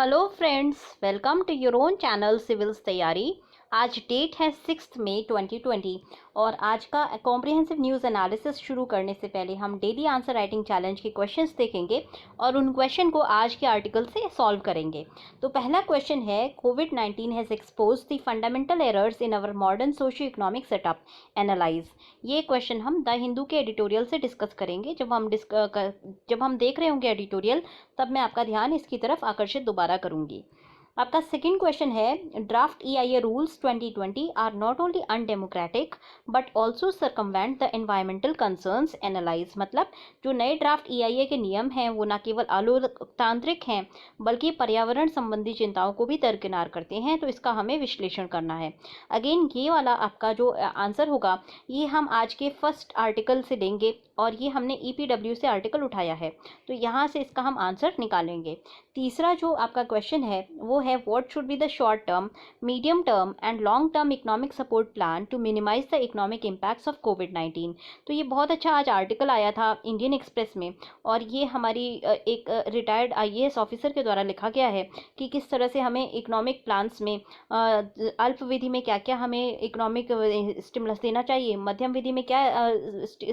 Hello friends, welcome to your own channel civils तैयारी। आज date है 6 मई 2020 और आज का कॉम्प्रिहेंसिव न्यूज़ एनालिसिस शुरू करने से पहले हम डेली आंसर राइटिंग चैलेंज के क्वेश्चंस देखेंगे और उन क्वेश्चन को आज के आर्टिकल से सॉल्व करेंगे। तो पहला क्वेश्चन है, कोविड-19 has exposed the fundamental errors in our modern socio economic setup, analyse. ये क्वेश्चन हम द हिंदू के एडिटोरियल से डिस्कस करेंगे। जब हम देख रहे होंगे एडिटोरियल, तब मैं आपका ध्यान इसकी तरफ आकर्षित दोबारा करूंगी। आपका सेकंड क्वेश्चन है, draft EIA rules 2020 are not only undemocratic but also circumvent the environmental concerns, analyse. मतलब जो नए ड्राफ्ट EIA के नियम हैं वो न केवल अलोकतांत्रिक हैं बल्कि पर्यावरण संबंधी चिंताओं को भी दरकिनार करते हैं, तो इसका हमें विश्लेषण करना है। अगेन ये वाला आपका जो आंसर होगा ये हम आज के फर्स्ट आर्टिकल से लेंगे और ये हमने EPW से आर्टिकल उठाया है, तो यहाँ से इसका हम आंसर निकालेंगे। तीसरा जो आपका क्वेश्चन है वो है, what should be the short term, medium term and long term economic support plan to minimise the economic impacts of कोविड-19। तो ये बहुत अच्छा आज आर्टिकल आया था इंडियन एक्सप्रेस में और ये हमारी एक रिटायर्ड IAS ऑफिसर के द्वारा लिखा गया है कि किस तरह से हमें इकोनॉमिक प्लान्स में अल्पविधि में क्या क्या हमें इकोनॉमिक स्टिमुलस देना चाहिए, मध्यम विधि में क्या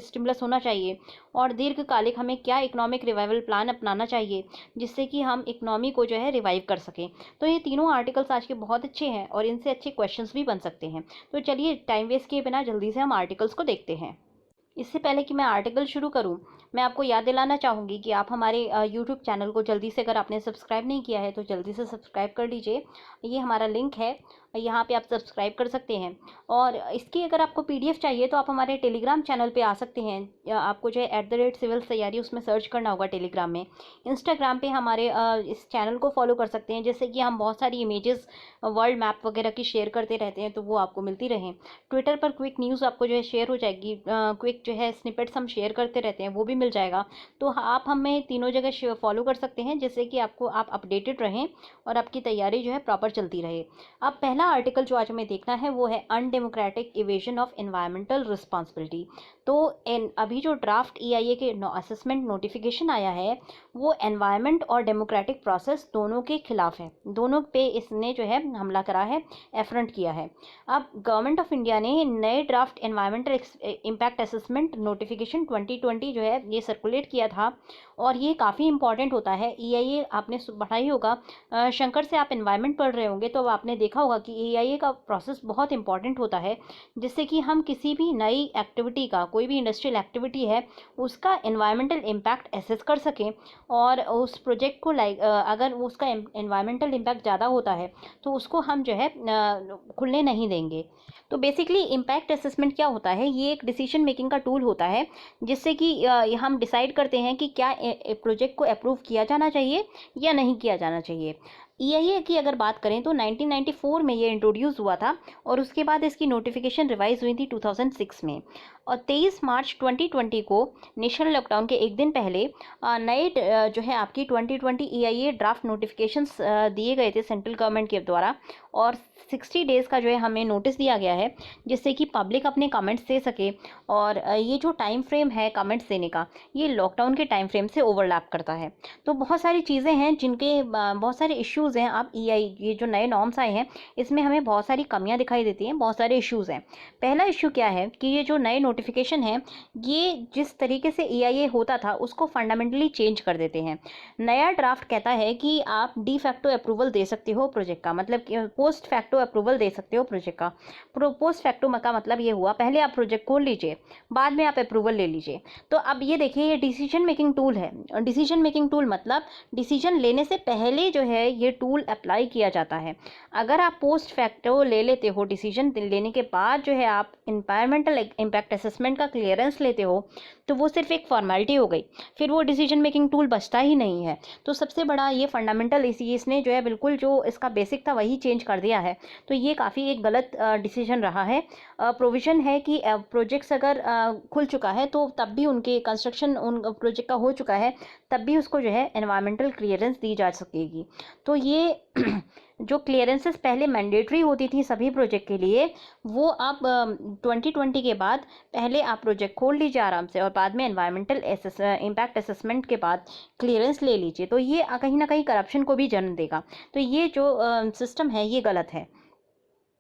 स्टिमुलस होना चाहिए और दीर्घकालिक हमें क्या इकोनॉमिक रिवाइवल प्लान अपनाना चाहिए जिससे कि हम इकोनॉमी को जो है रिवाइव कर सकें। तो ये तीनों आर्टिकल्स आज के बहुत अच्छे हैं और इनसे अच्छे क्वेश्चंस भी बन सकते हैं। तो चलिए टाइम वेस्ट किए बिना जल्दी से हम आर्टिकल्स को देखते हैं। इससे पहले कि मैं आर्टिकल शुरू करूं, मैं आपको याद दिलाना चाहूँगी कि आप हमारे यूट्यूब चैनल को जल्दी से, अगर आपने सब्सक्राइब नहीं किया है तो जल्दी से सब्सक्राइब कर लीजिए। ये हमारा लिंक है, यहाँ पे आप सब्सक्राइब कर सकते हैं। और इसकी अगर आपको PDF चाहिए तो आप हमारे टेलीग्राम चैनल पे आ सकते हैं। आपको जो है @सिविल्स तैयारी उसमें सर्च करना होगा टेलीग्राम में। इंस्टाग्राम पे हमारे इस चैनल को फॉलो कर सकते हैं, जैसे कि हम बहुत सारी इमेजेस वर्ल्ड मैप वगैरह की शेयर करते रहते हैं, तो वो आपको मिलती रहें। ट्विटर पर क्विक न्यूज़ आपको जो है शेयर हो जाएगी, क्विक जो है स्निपेट्स हम शेयर करते रहते हैं, वो भी मिल जाएगा। तो आप हमें तीनों जगह फॉलो कर सकते हैं, जिससे कि आप अपडेटेड रहें और आपकी तैयारी जो है प्रॉपर चलती रहे। अब पहला आर्टिकल जो आज हमें देखना है वो है undemocratic evasion of environmental responsibility. तो अभी जो ड्राफ्ट EIA के असेसमेंट नोटिफिकेशन आया है वो एनवायरमेंट और डेमोक्रेटिक प्रोसेस दोनों के खिलाफ है, दोनों पे इसने जो है हमला करा है, एफरंट किया है। अब गवर्नमेंट ऑफ इंडिया ने नए draft environmental impact assessment notification 2020 जो है ये सर्कुलेट किया था और ये काफ़ी इंपॉर्टेंट होता है। EIA आपने पढ़ाई होगा, शंकर से आप एनवायरमेंट पढ़ रहे होंगे तो अब आपने देखा होगा कि EIA का प्रोसेस बहुत इंपॉर्टेंट होता है, जिससे कि हम किसी भी नई एक्टिविटी का, कोई भी इंडस्ट्रियल एक्टिविटी है उसका एनवायरमेंटल इम्पैक्ट एसेस कर सकें और उस प्रोजेक्ट को अगर उसका एनवायरमेंटल इम्पैक्ट ज़्यादा होता है तो उसको हम जो है खुलने नहीं देंगे। तो बेसिकली इम्पैक्ट असेसमेंट क्या होता है, ये एक डिसीजन मेकिंग का टूल होता है जिससे कि हम डिसाइड करते हैं कि क्या प्रोजेक्ट को अप्रूव किया जाना चाहिए या नहीं किया जाना चाहिए। EIA की अगर बात करें तो 1994 में ये इंट्रोड्यूस हुआ था और उसके बाद इसकी नोटिफिकेशन रिवाइज हुई थी 2006 में और 23 मार्च 2020 को नेशनल लॉकडाउन के एक दिन पहले नए जो है आपकी 2020 EIA ड्राफ्ट नोटिफिकेशंस दिए गए थे सेंट्रल गवर्नमेंट के द्वारा और 60 डेज़ का जो है हमें नोटिस दिया गया है जिससे कि पब्लिक अपने कमेंट्स दे सके। और ये जो टाइम फ्रेम है कमेंट्स देने का, ये लॉकडाउन के टाइम फ्रेम से ओवरलैप करता है। तो बहुत सारी चीज़ें हैं जिनके बहुत सारे इश्यूज़ हैं। अब ये जो नए नॉर्म्स आए हैं इसमें हमें बहुत सारी कमियां दिखाई देती हैं, बहुत सारे इश्यूज़ हैं। पहला इश्यू क्या है कि ये जो नए नोटिफिकेशन है ये जिस तरीके से EIA होता था उसको फंडामेंटली चेंज कर देते हैं। नया ड्राफ्ट कहता है कि आप डी फैक्टो अप्रूवल दे सकते हो प्रोजेक्ट का, मतलब पोस्ट फैक्टो अप्रूवल दे सकते हो प्रोजेक्ट का। पोस्ट फैक्टो का मतलब ये हुआ, पहले आप प्रोजेक्ट खोल लीजिए, बाद में आप अप्रूवल ले लीजिए। तो अब ये देखिए, ये डिसीजन मेकिंग टूल है। डिसीजन मेकिंग टूल मतलब डिसीजन लेने से पहले जो है ये टूल अप्लाई किया जाता है। अगर आप पोस्ट फैक्टो ले लेते हो, डिसीजन लेने के बाद जो है आप एनवायरमेंटल इम्पैक्ट असेसमेंट का क्लियरेंस लेते हो, तो वो सिर्फ एक फॉर्मेलिटी हो गई, फिर वो डिसीजन मेकिंग टूल बचता ही नहीं है। तो सबसे बड़ा ये फंडामेंटल इसने जो है बिल्कुल जो इसका बेसिक था वही चेंज कर दिया है। तो ये काफ़ी एक गलत डिसीजन रहा है। प्रोविज़न है कि प्रोजेक्ट्स अगर खुल चुका है तो तब भी उनके कंस्ट्रक्शन उन प्रोजेक्ट का हो चुका है तब भी उसको जो है एनवायरमेंटल क्लियरेंस दी जा सकेगी। तो ये जो क्लियरेंसेस पहले मैंडेटरी होती थी सभी प्रोजेक्ट के लिए, वो अब 2020 के बाद पहले आप प्रोजेक्ट खोल लीजिए आराम से और बाद में एनवायरमेंटल इम्पैक्ट असेसमेंट के बाद क्लियरेंस ले लीजिए। तो ये कहीं ना कहीं करप्शन को भी जन्म देगा। तो ये जो सिस्टम है ये गलत है।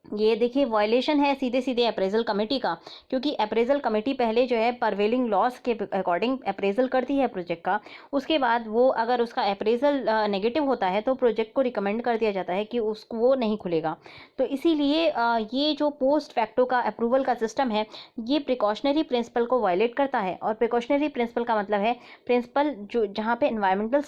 ये देखिए वायलेशन है सीधे सीधे अप्रेजल कमेटी का, क्योंकि अप्रेजल कमेटी पहले जो है परवेलिंग लॉस के अकॉर्डिंग अप्रेजल करती है प्रोजेक्ट का। उसके बाद वो अगर उसका अप्रेजल नेगेटिव होता है तो प्रोजेक्ट को रिकमेंड कर दिया जाता है कि उसको वो नहीं खुलेगा। तो इसीलिए ये जो पोस्ट फैक्टो का अप्रूवल का सिस्टम है ये प्रिकॉशनरी प्रिंसिपल को वायलेट करता है। और प्रिकॉशनरी प्रिंसिपल का मतलब है प्रिंसिपल जो जहाँ पे एनवायरमेंटल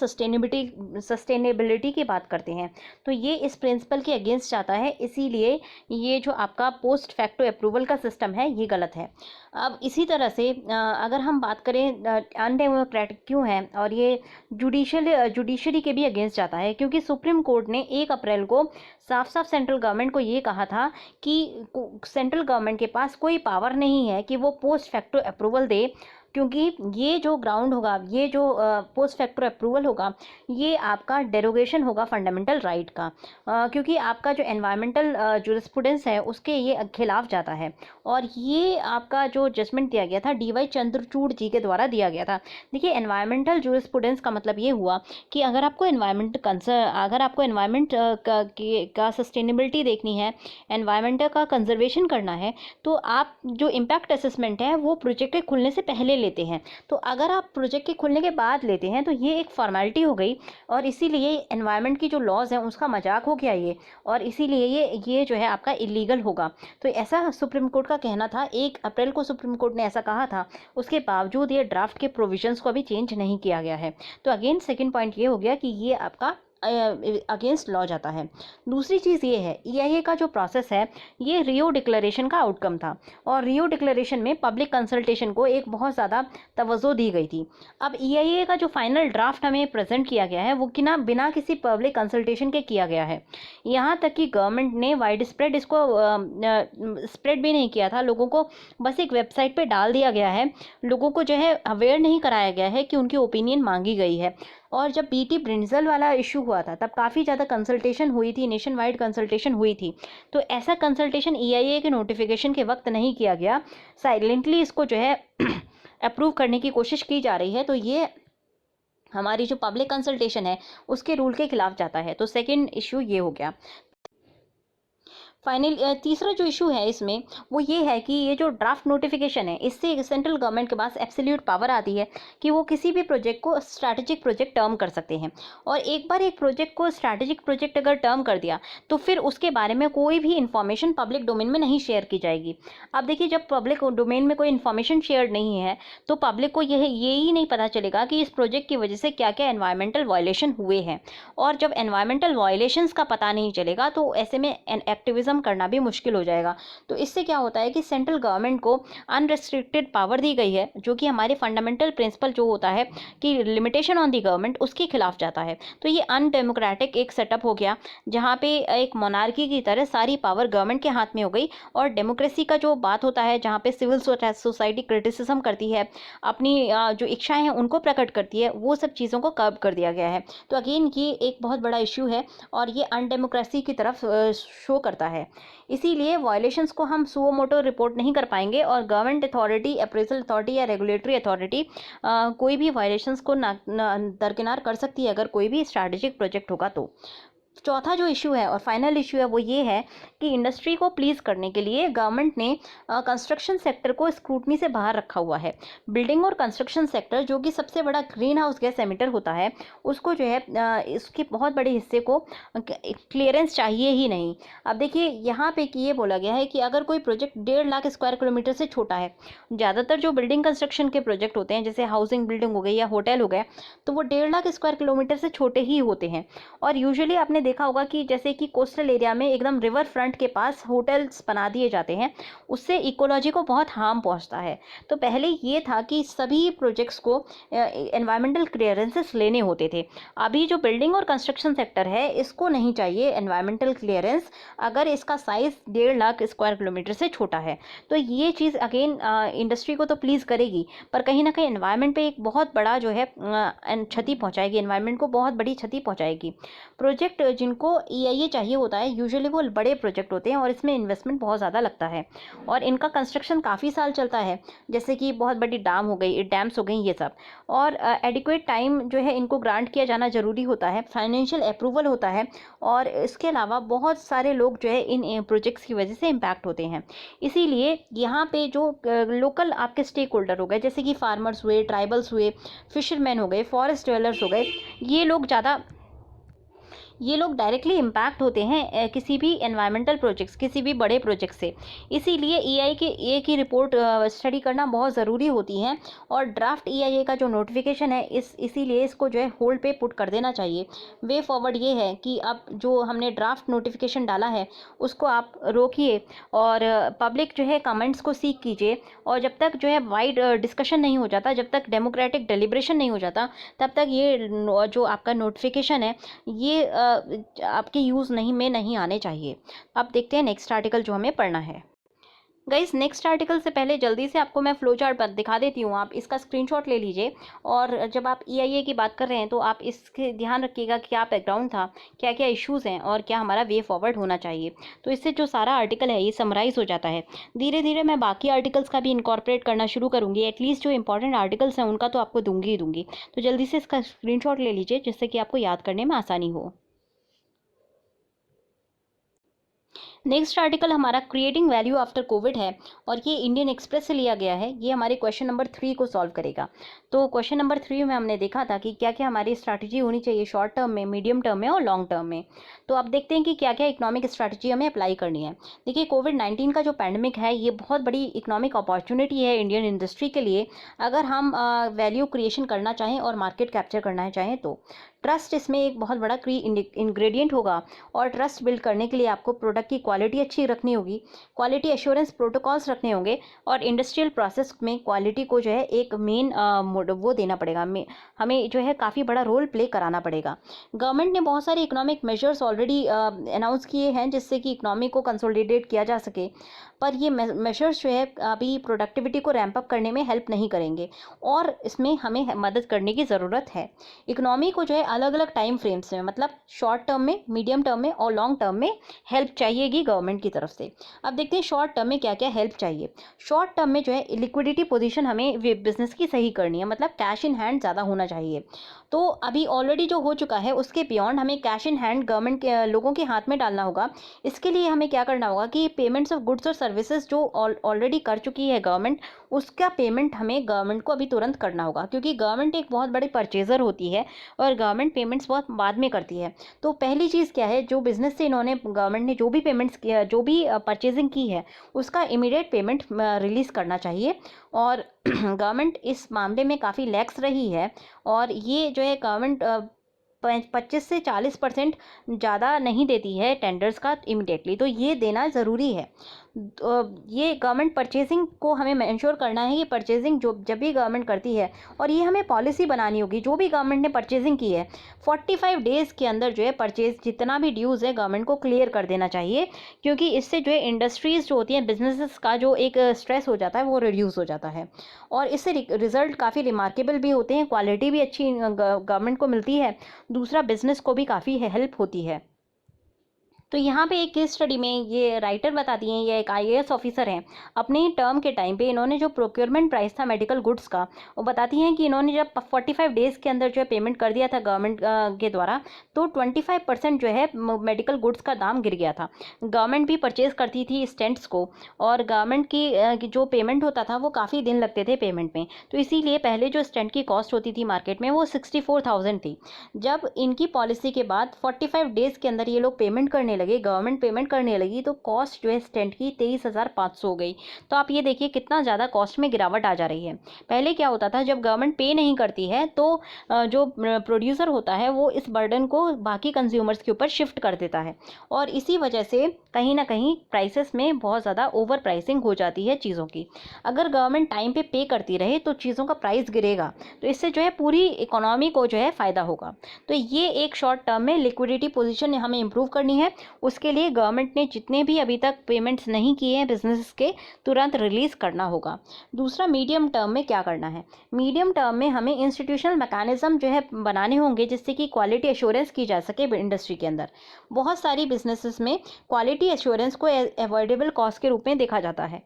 सस्टेनेबिलिटी की बात करते हैं, तो ये इस प्रिंसिपल के अगेंस्ट जाता है। इसीलिए ये जो आपका पोस्ट फैक्टो अप्रूवल का सिस्टम है ये गलत है। अब इसी तरह से अगर हम बात करें अनडेमोक्रेटिक क्यों है, और ये जुडिशरी के भी अगेंस्ट जाता है, क्योंकि सुप्रीम कोर्ट ने 1 अप्रैल को साफ साफ सेंट्रल गवर्नमेंट को ये कहा था कि सेंट्रल गवर्नमेंट के पास कोई पावर नहीं है कि वो पोस्ट फैक्टो अप्रूवल दे, क्योंकि ये जो ग्राउंड होगा, ये जो पोस्ट फैक्टो अप्रूवल होगा, ये आपका डेरोगेशन होगा फंडामेंटल राइट का, क्योंकि आपका जो एनवायरमेंटल जूरिस्प्रूडेंस है उसके ये खिलाफ जाता है। और ये आपका जो जजमेंट दिया गया था DY चंद्रचूड़ जी के द्वारा दिया गया था। देखिए एनवायरमेंटल जूरिस्प्रूडेंस का मतलब ये हुआ कि अगर आपको एनवायरमेंट का सस्टेनेबिलिटी देखनी है, एनवायरमेंट का कंजर्वेशन करना है, तो आप जो इम्पैक्ट असेसमेंट है वो प्रोजेक्ट के खुलने से पहले लेते हैं। तो अगर आप प्रोजेक्ट के खुलने के बाद लेते हैं तो ये एक फॉर्मेलिटी हो गई, और इसीलिए एनवायरनमेंट की जो लॉज हैं उसका मजाक हो गया ये, और इसीलिए ये जो है आपका इलीगल होगा। तो ऐसा सुप्रीम कोर्ट का कहना था, 1 अप्रैल को सुप्रीम कोर्ट ने ऐसा कहा था। उसके बावजूद ये ड्राफ्ट के प्रोविजंस को अभी चेंज नहीं किया गया है। तो अगेन सेकेंड पॉइंट ये हो गया कि ये आपका अगेंस्ट लॉ जाता है। दूसरी चीज़ ये है, EIA का जो प्रोसेस है ये रियो डिक्लेरेशन का आउटकम था, और रियो डिक्लेरेशन में पब्लिक कंसल्टेशन को एक बहुत ज़्यादा तवज्जो दी गई थी। अब EIA का जो फाइनल ड्राफ्ट हमें प्रेजेंट किया गया है वो बिना किसी पब्लिक कंसल्टेशन के किया गया है। यहाँ तक कि गवर्नमेंट ने वाइड स्प्रेड इसको स्प्रेड भी नहीं किया था, लोगों को बस एक वेबसाइट पर डाल दिया गया है। लोगों को जो है अवेयर नहीं कराया गया है कि उनकी ओपिनियन मांगी गई है। और जब BT ब्रिंजल वाला इशू हुआ था तब काफ़ी ज़्यादा कंसल्टेशन हुई थी, नेशन वाइड कंसल्टेशन हुई थी। तो ऐसा कंसल्टेशन EIA के नोटिफिकेशन के वक्त नहीं किया गया, साइलेंटली इसको जो है अप्रूव करने की कोशिश की जा रही है। तो ये हमारी जो पब्लिक कंसल्टेशन है उसके रूल के खिलाफ जाता है। तो सेकेंड इशू ये हो गया। फाइनल तीसरा जो इशू है इसमें वो ये है कि ये जो ड्राफ्ट नोटिफिकेशन है इससे सेंट्रल गवर्नमेंट के पास एब्सोल्यूट पावर आती है कि वो किसी भी प्रोजेक्ट को स्ट्रैटेजिक प्रोजेक्ट टर्म कर सकते हैं। और एक बार एक प्रोजेक्ट को स्ट्रैटेजिक प्रोजेक्ट अगर टर्म कर दिया तो फिर उसके बारे में कोई भी इन्फॉर्मेशन पब्लिक डोमेन में नहीं शेयर की जाएगी। अब देखिए जब पब्लिक डोमेन में कोई इन्फॉर्मेशन शेयर नहीं है तो पब्लिक को ये ही नहीं पता चलेगा कि इस प्रोजेक्ट की वजह से क्या क्या एनवायरमेंटल वायलेशन हुए हैं। और जब एनवायरमेंटल वायलेशंस का पता नहीं चलेगा तो ऐसे में एक्टिविज्म करना भी मुश्किल हो जाएगा। तो इससे क्या होता है कि सेंट्रल गवर्नमेंट को अनरेस्ट्रिक्टेड पावर दी गई है, जो कि हमारे फंडामेंटल प्रिंसिपल जो होता है कि लिमिटेशन ऑन दी गवर्नमेंट, उसके खिलाफ जाता है। तो ये अनडेमोक्रेटिक एक सेटअप हो गया जहां पे एक मोनार्की की तरह सारी पावर गवर्नमेंट के हाथ में हो गई। और डेमोक्रेसी का जो बात होता है जहां पे सिविल सोसाइटी क्रिटिसिज्म करती है, अपनी जो इच्छाएं हैं उनको प्रकट करती है, वो सब चीज़ों को कर्ब कर दिया गया है। तो अगेन ये एक बहुत बड़ा इश्यू है और ये अनडेमोक्रेसी की तरफ शो करता है। इसीलिए वायलेशंस को हम सुओ मोटो रिपोर्ट नहीं कर पाएंगे और गवर्नमेंट अथॉरिटी, अप्रेजल अथॉरिटी या रेगुलेटरी अथॉरिटी कोई भी वायलेशंस को दरकिनार कर सकती है अगर कोई भी स्ट्रैटेजिक प्रोजेक्ट होगा तो। चौथा जो इशू है और फाइनल इशू है वो ये है कि इंडस्ट्री को प्लीज़ करने के लिए गवर्नमेंट ने कंस्ट्रक्शन सेक्टर को स्क्रूटनी से बाहर रखा हुआ है। बिल्डिंग और कंस्ट्रक्शन सेक्टर जो कि सबसे बड़ा ग्रीन हाउस गैस एमिटर होता है, उसको जो है इसके बहुत बड़े हिस्से को क्लियरेंस चाहिए ही नहीं। अब देखिए यहाँ पे कि ये बोला गया है कि अगर कोई प्रोजेक्ट 1.5 लाख स्क्वायर किलोमीटर से छोटा है, ज़्यादातर जो बिल्डिंग कंस्ट्रक्शन के प्रोजेक्ट होते हैं जैसे हाउसिंग बिल्डिंग हो गई या होटल हो गया, तो वो 1.5 लाख स्क्वायर किलोमीटर से छोटे ही होते हैं। और यूजुअली आपने देखा होगा कि जैसे कि कोस्टल एरिया में एकदम रिवर फ्रंट के पास होटल्स बना दिए जाते हैं, उससे इकोलॉजी को बहुत हार्म पहुंचता है। तो पहले ये था कि सभी प्रोजेक्ट्स को एनवायरमेंटल क्लियरेंसेस लेने होते थे। अभी जो बिल्डिंग और कंस्ट्रक्शन सेक्टर है इसको नहीं चाहिए एनवायरमेंटल क्लियरेंस अगर इसका साइज 1.5 लाख स्क्वायर किलोमीटर से छोटा है। तो ये चीज़ अगेन इंडस्ट्री को तो प्लीज़ करेगी, पर कहीं ना कहीं एनवायरमेंट पे एक बहुत बड़ा जो है क्षति पहुंचाएगी, एनवायरमेंट को बहुत बड़ी क्षति पहुंचाएगी। प्रोजेक्ट जिनको EIA चाहिए होता है यूजुअली वो बड़े प्रोजेक्ट होते हैं और इसमें इन्वेस्टमेंट बहुत ज़्यादा लगता है और इनका कंस्ट्रक्शन काफ़ी साल चलता है, जैसे कि बहुत बड़ी डैम्स हो गई ये सब। और एडिक्वेट टाइम जो है इनको ग्रांट किया जाना ज़रूरी होता है, फाइनेंशियल अप्रूवल होता है और इसके अलावा बहुत सारे लोग जो है इन प्रोजेक्ट्स की वजह से इम्पैक्ट होते हैं। इसीलिए यहाँ पे जो लोकल आपके स्टेक होल्डर हो गए, जैसे कि फार्मर्स हुए, ट्राइबल्स हुए, फिशरमैन हो गए, फॉरेस्ट ड्वेलर्स हो गए, ये लोग डायरेक्टली इम्पैक्ट होते हैं किसी भी एनवायरमेंटल प्रोजेक्ट्स, किसी भी बड़े प्रोजेक्ट से। इसीलिए EIA की रिपोर्ट स्टडी करना बहुत ज़रूरी होती है और ड्राफ्ट EIA का जो नोटिफिकेशन है इसीलिए इसको जो है होल्ड पे पुट कर देना चाहिए। वे फॉरवर्ड ये है कि अब जो हमने ड्राफ्ट नोटिफिकेशन डाला है उसको आप रोकिए और पब्लिक जो है कमेंट्स को सीक कीजिए और जब तक जो है वाइड डिस्कशन नहीं हो जाता, जब तक डेमोक्रेटिक डेलिब्रेशन नहीं हो जाता, तब तक ये जो आपका नोटिफिकेशन है ये आपके यूज़ नहीं आने चाहिए। अब देखते हैं नेक्स्ट आर्टिकल जो हमें पढ़ना है। गाइस, नेक्स्ट आर्टिकल से पहले जल्दी से आपको मैं फ्लो चार्ट दिखा देती हूँ, आप इसका स्क्रीनशॉट ले लीजिए और जब आप EIA की बात कर रहे हैं तो आप इसके ध्यान रखिएगा कि क्या बैकग्राउंड था, क्या क्या इश्यूज़ हैं और क्या हमारा वे फॉरवर्ड होना चाहिए। तो इससे जो सारा आर्टिकल है ये समराइज़ हो जाता है। धीरे धीरे मैं बाकी आर्टिकल्स का भी इनकॉर्पोरेट करना शुरू करूँगी, एटलीस्ट जो इंपॉर्टेंट आर्टिकल्स हैं उनका तो आपको दूंगी ही दूंगी। तो जल्दी से इसका स्क्रीनशॉट ले लीजिए जिससे कि आपको याद करने में आसानी हो। नेक्स्ट आर्टिकल हमारा क्रिएटिंग वैल्यू आफ्टर कोविड है और ये इंडियन एक्सप्रेस से लिया गया है। ये हमारे क्वेश्चन नंबर 3 को सॉल्व करेगा। तो क्वेश्चन नंबर 3 में हमने देखा था कि क्या क्या हमारी स्ट्रैटेजी होनी चाहिए शॉर्ट टर्म में, मीडियम टर्म में और लॉन्ग टर्म में। तो अब देखते हैं कि क्या क्या इकोनॉमिक स्ट्रैटेजी हमें अप्लाई करनी है। देखिए, कोविड-19 का जो पैंडमिक है ये बहुत बड़ी इकोनॉमिक अपॉर्चुनिटी है इंडियन इंडस्ट्री के लिए, अगर हम वैल्यू क्रिएशन करना चाहें और मार्केट कैप्चर करना चाहें तो। ट्रस्ट इसमें एक बहुत बड़ा इंग्रेडिएंट होगा और ट्रस्ट बिल्ड करने के लिए आपको प्रोडक्ट की क्वालिटी अच्छी रखनी होगी, क्वालिटी एश्योरेंस प्रोटोकॉल्स रखने होंगे और इंडस्ट्रियल प्रोसेस में क्वालिटी को जो है एक मेन वो देना पड़ेगा, हमें जो है काफ़ी बड़ा रोल प्ले कराना पड़ेगा। गवर्नमेंट ने बहुत सारे इकोनॉमिक मेजर्स ऑलरेडी अनाउंस किए हैं जिससे कि इकोनॉमी को कंसोलिडेट किया जा सके, पर ये मेजर्स जो है अभी प्रोडक्टिविटी को रैंप अप करने में हेल्प नहीं करेंगे और इसमें हमें मदद करने की ज़रूरत है। इकोनॉमी को जो है अलग अलग टाइम फ्रेम्स में, मतलब शॉर्ट टर्म में, मीडियम टर्म में और लॉन्ग टर्म में हेल्प चाहिएगी गवर्नमेंट की तरफ से। अब देखते हैं शॉर्ट टर्म में क्या क्या हेल्प चाहिए। शॉर्ट टर्म में जो है लिक्विडिटी पोजीशन हमें बिजनेस की सही करनी है, मतलब कैश इन हैंड ज़्यादा होना चाहिए। तो अभी ऑलरेडी जो हो चुका है उसके बियॉन्ड हमें कैश इन हैंड गवर्नमेंट के लोगों के हाथ में डालना होगा। इसके लिए हमें क्या करना होगा कि पेमेंट्स ऑफ गुड्स और सर्विसेज जो ऑलरेडी कर चुकी है गवर्नमेंट, उसका पेमेंट हमें गवर्नमेंट को अभी तुरंत करना होगा, क्योंकि गवर्नमेंट एक बहुत बड़ी परचेजर होती है और गवर्नमेंट पेमेंट्स बहुत बाद में करती है। तो पहली चीज़ क्या है, जो बिजनेस से गवर्नमेंट ने जो भी पेमेंट्स किया, जो भी परचेजिंग की है उसका इमीडिएट पेमेंट रिलीज़ करना चाहिए। और गवर्नमेंट इस मामले में काफ़ी लैक्स रही है और ये जो है गवर्नमेंट 25 से 40% ज़्यादा नहीं देती है टेंडर्स का इमिडिएटली, तो ये देना ज़रूरी है। ये गवर्नमेंट परचेजिंग को हमें इंश्योर करना है कि परचेजिंग जब भी गवर्नमेंट करती है, और ये हमें पॉलिसी बनानी होगी, जो भी गवर्नमेंट ने परचेजिंग की है 45 डेज़ के अंदर जो है परचेज जितना भी ड्यूज़ है गवर्नमेंट को क्लियर कर देना चाहिए, क्योंकि इससे जो है इंडस्ट्रीज़ जो होती हैं, बिजनेसेस का जो एक स्ट्रेस हो जाता है वो रिड्यूस हो जाता है और इससे रिजल्ट काफ़ी रिमार्केबल भी होते हैं, क्वालिटी भी अच्छी गवर्नमेंट को मिलती है, दूसरा बिजनेस को भी काफ़ी हेल्प होती है। तो यहाँ पे एक केस स्टडी में ये राइटर बताती हैं, ये एक IAS ऑफिसर हैं, अपने टर्म के टाइम पे इन्होंने जो प्रोक्योरमेंट प्राइस था मेडिकल गुड्स का, वो बताती हैं कि इन्होंने जब 45 डेज़ के अंदर जो है पेमेंट कर दिया था गवर्नमेंट के द्वारा, तो 25% जो है मेडिकल गुड्स का दाम गिर गया था। गवर्नमेंट भी परचेज़ करती थी स्टेंट्स को और गवर्नमेंट की जो पेमेंट होता था वो काफ़ी दिन लगते थे पेमेंट में, तो इसीलिए पहले जो स्टेंट की कॉस्ट होती थी मार्केट में वो 64,000 थी। जब इनकी पॉलिसी के बाद 45 डेज़ के अंदर ये लोग पेमेंट करने लगे, गवर्नमेंट पेमेंट करने लगी, तो कॉस्ट जो है स्टेंट की 23,500 हो गई। तो आप ये देखिए कितना ज़्यादा कॉस्ट में गिरावट आ जा रही है। पहले क्या होता था, जब गवर्नमेंट पे नहीं करती है तो जो प्रोड्यूसर होता है वो इस बर्डन को बाकी कंज्यूमर्स के ऊपर शिफ्ट कर देता है और इसी वजह से कहीं ना कहीं प्राइसेस में बहुत ज़्यादा ओवर प्राइसिंग हो जाती है चीज़ों की। अगर गवर्नमेंट टाइम पे करती रहे तो चीज़ों का प्राइस गिरेगा, तो इससे जो है पूरी इकोनॉमी को जो है फ़ायदा होगा। तो ये एक शॉर्ट टर्म में लिक्विडिटी पोजीशन हमें इंप्रूव करनी है उसके लिए गवर्नमेंट ने जितने भी अभी तक पेमेंट्स नहीं किए हैं बिजनेस के, तुरंत रिलीज़ करना होगा। दूसरा, मीडियम टर्म में क्या करना है? मीडियम टर्म में हमें इंस्टीट्यूशनल मैकेनिज्म जो है बनाने होंगे, जिससे कि क्वालिटी एश्योरेंस की जा सके इंडस्ट्री के अंदर। बहुत सारी बिजनेसेस में क्वालिटी एश्योरेंस को अवॉइडेबल कॉस्ट के रूप में देखा जाता है।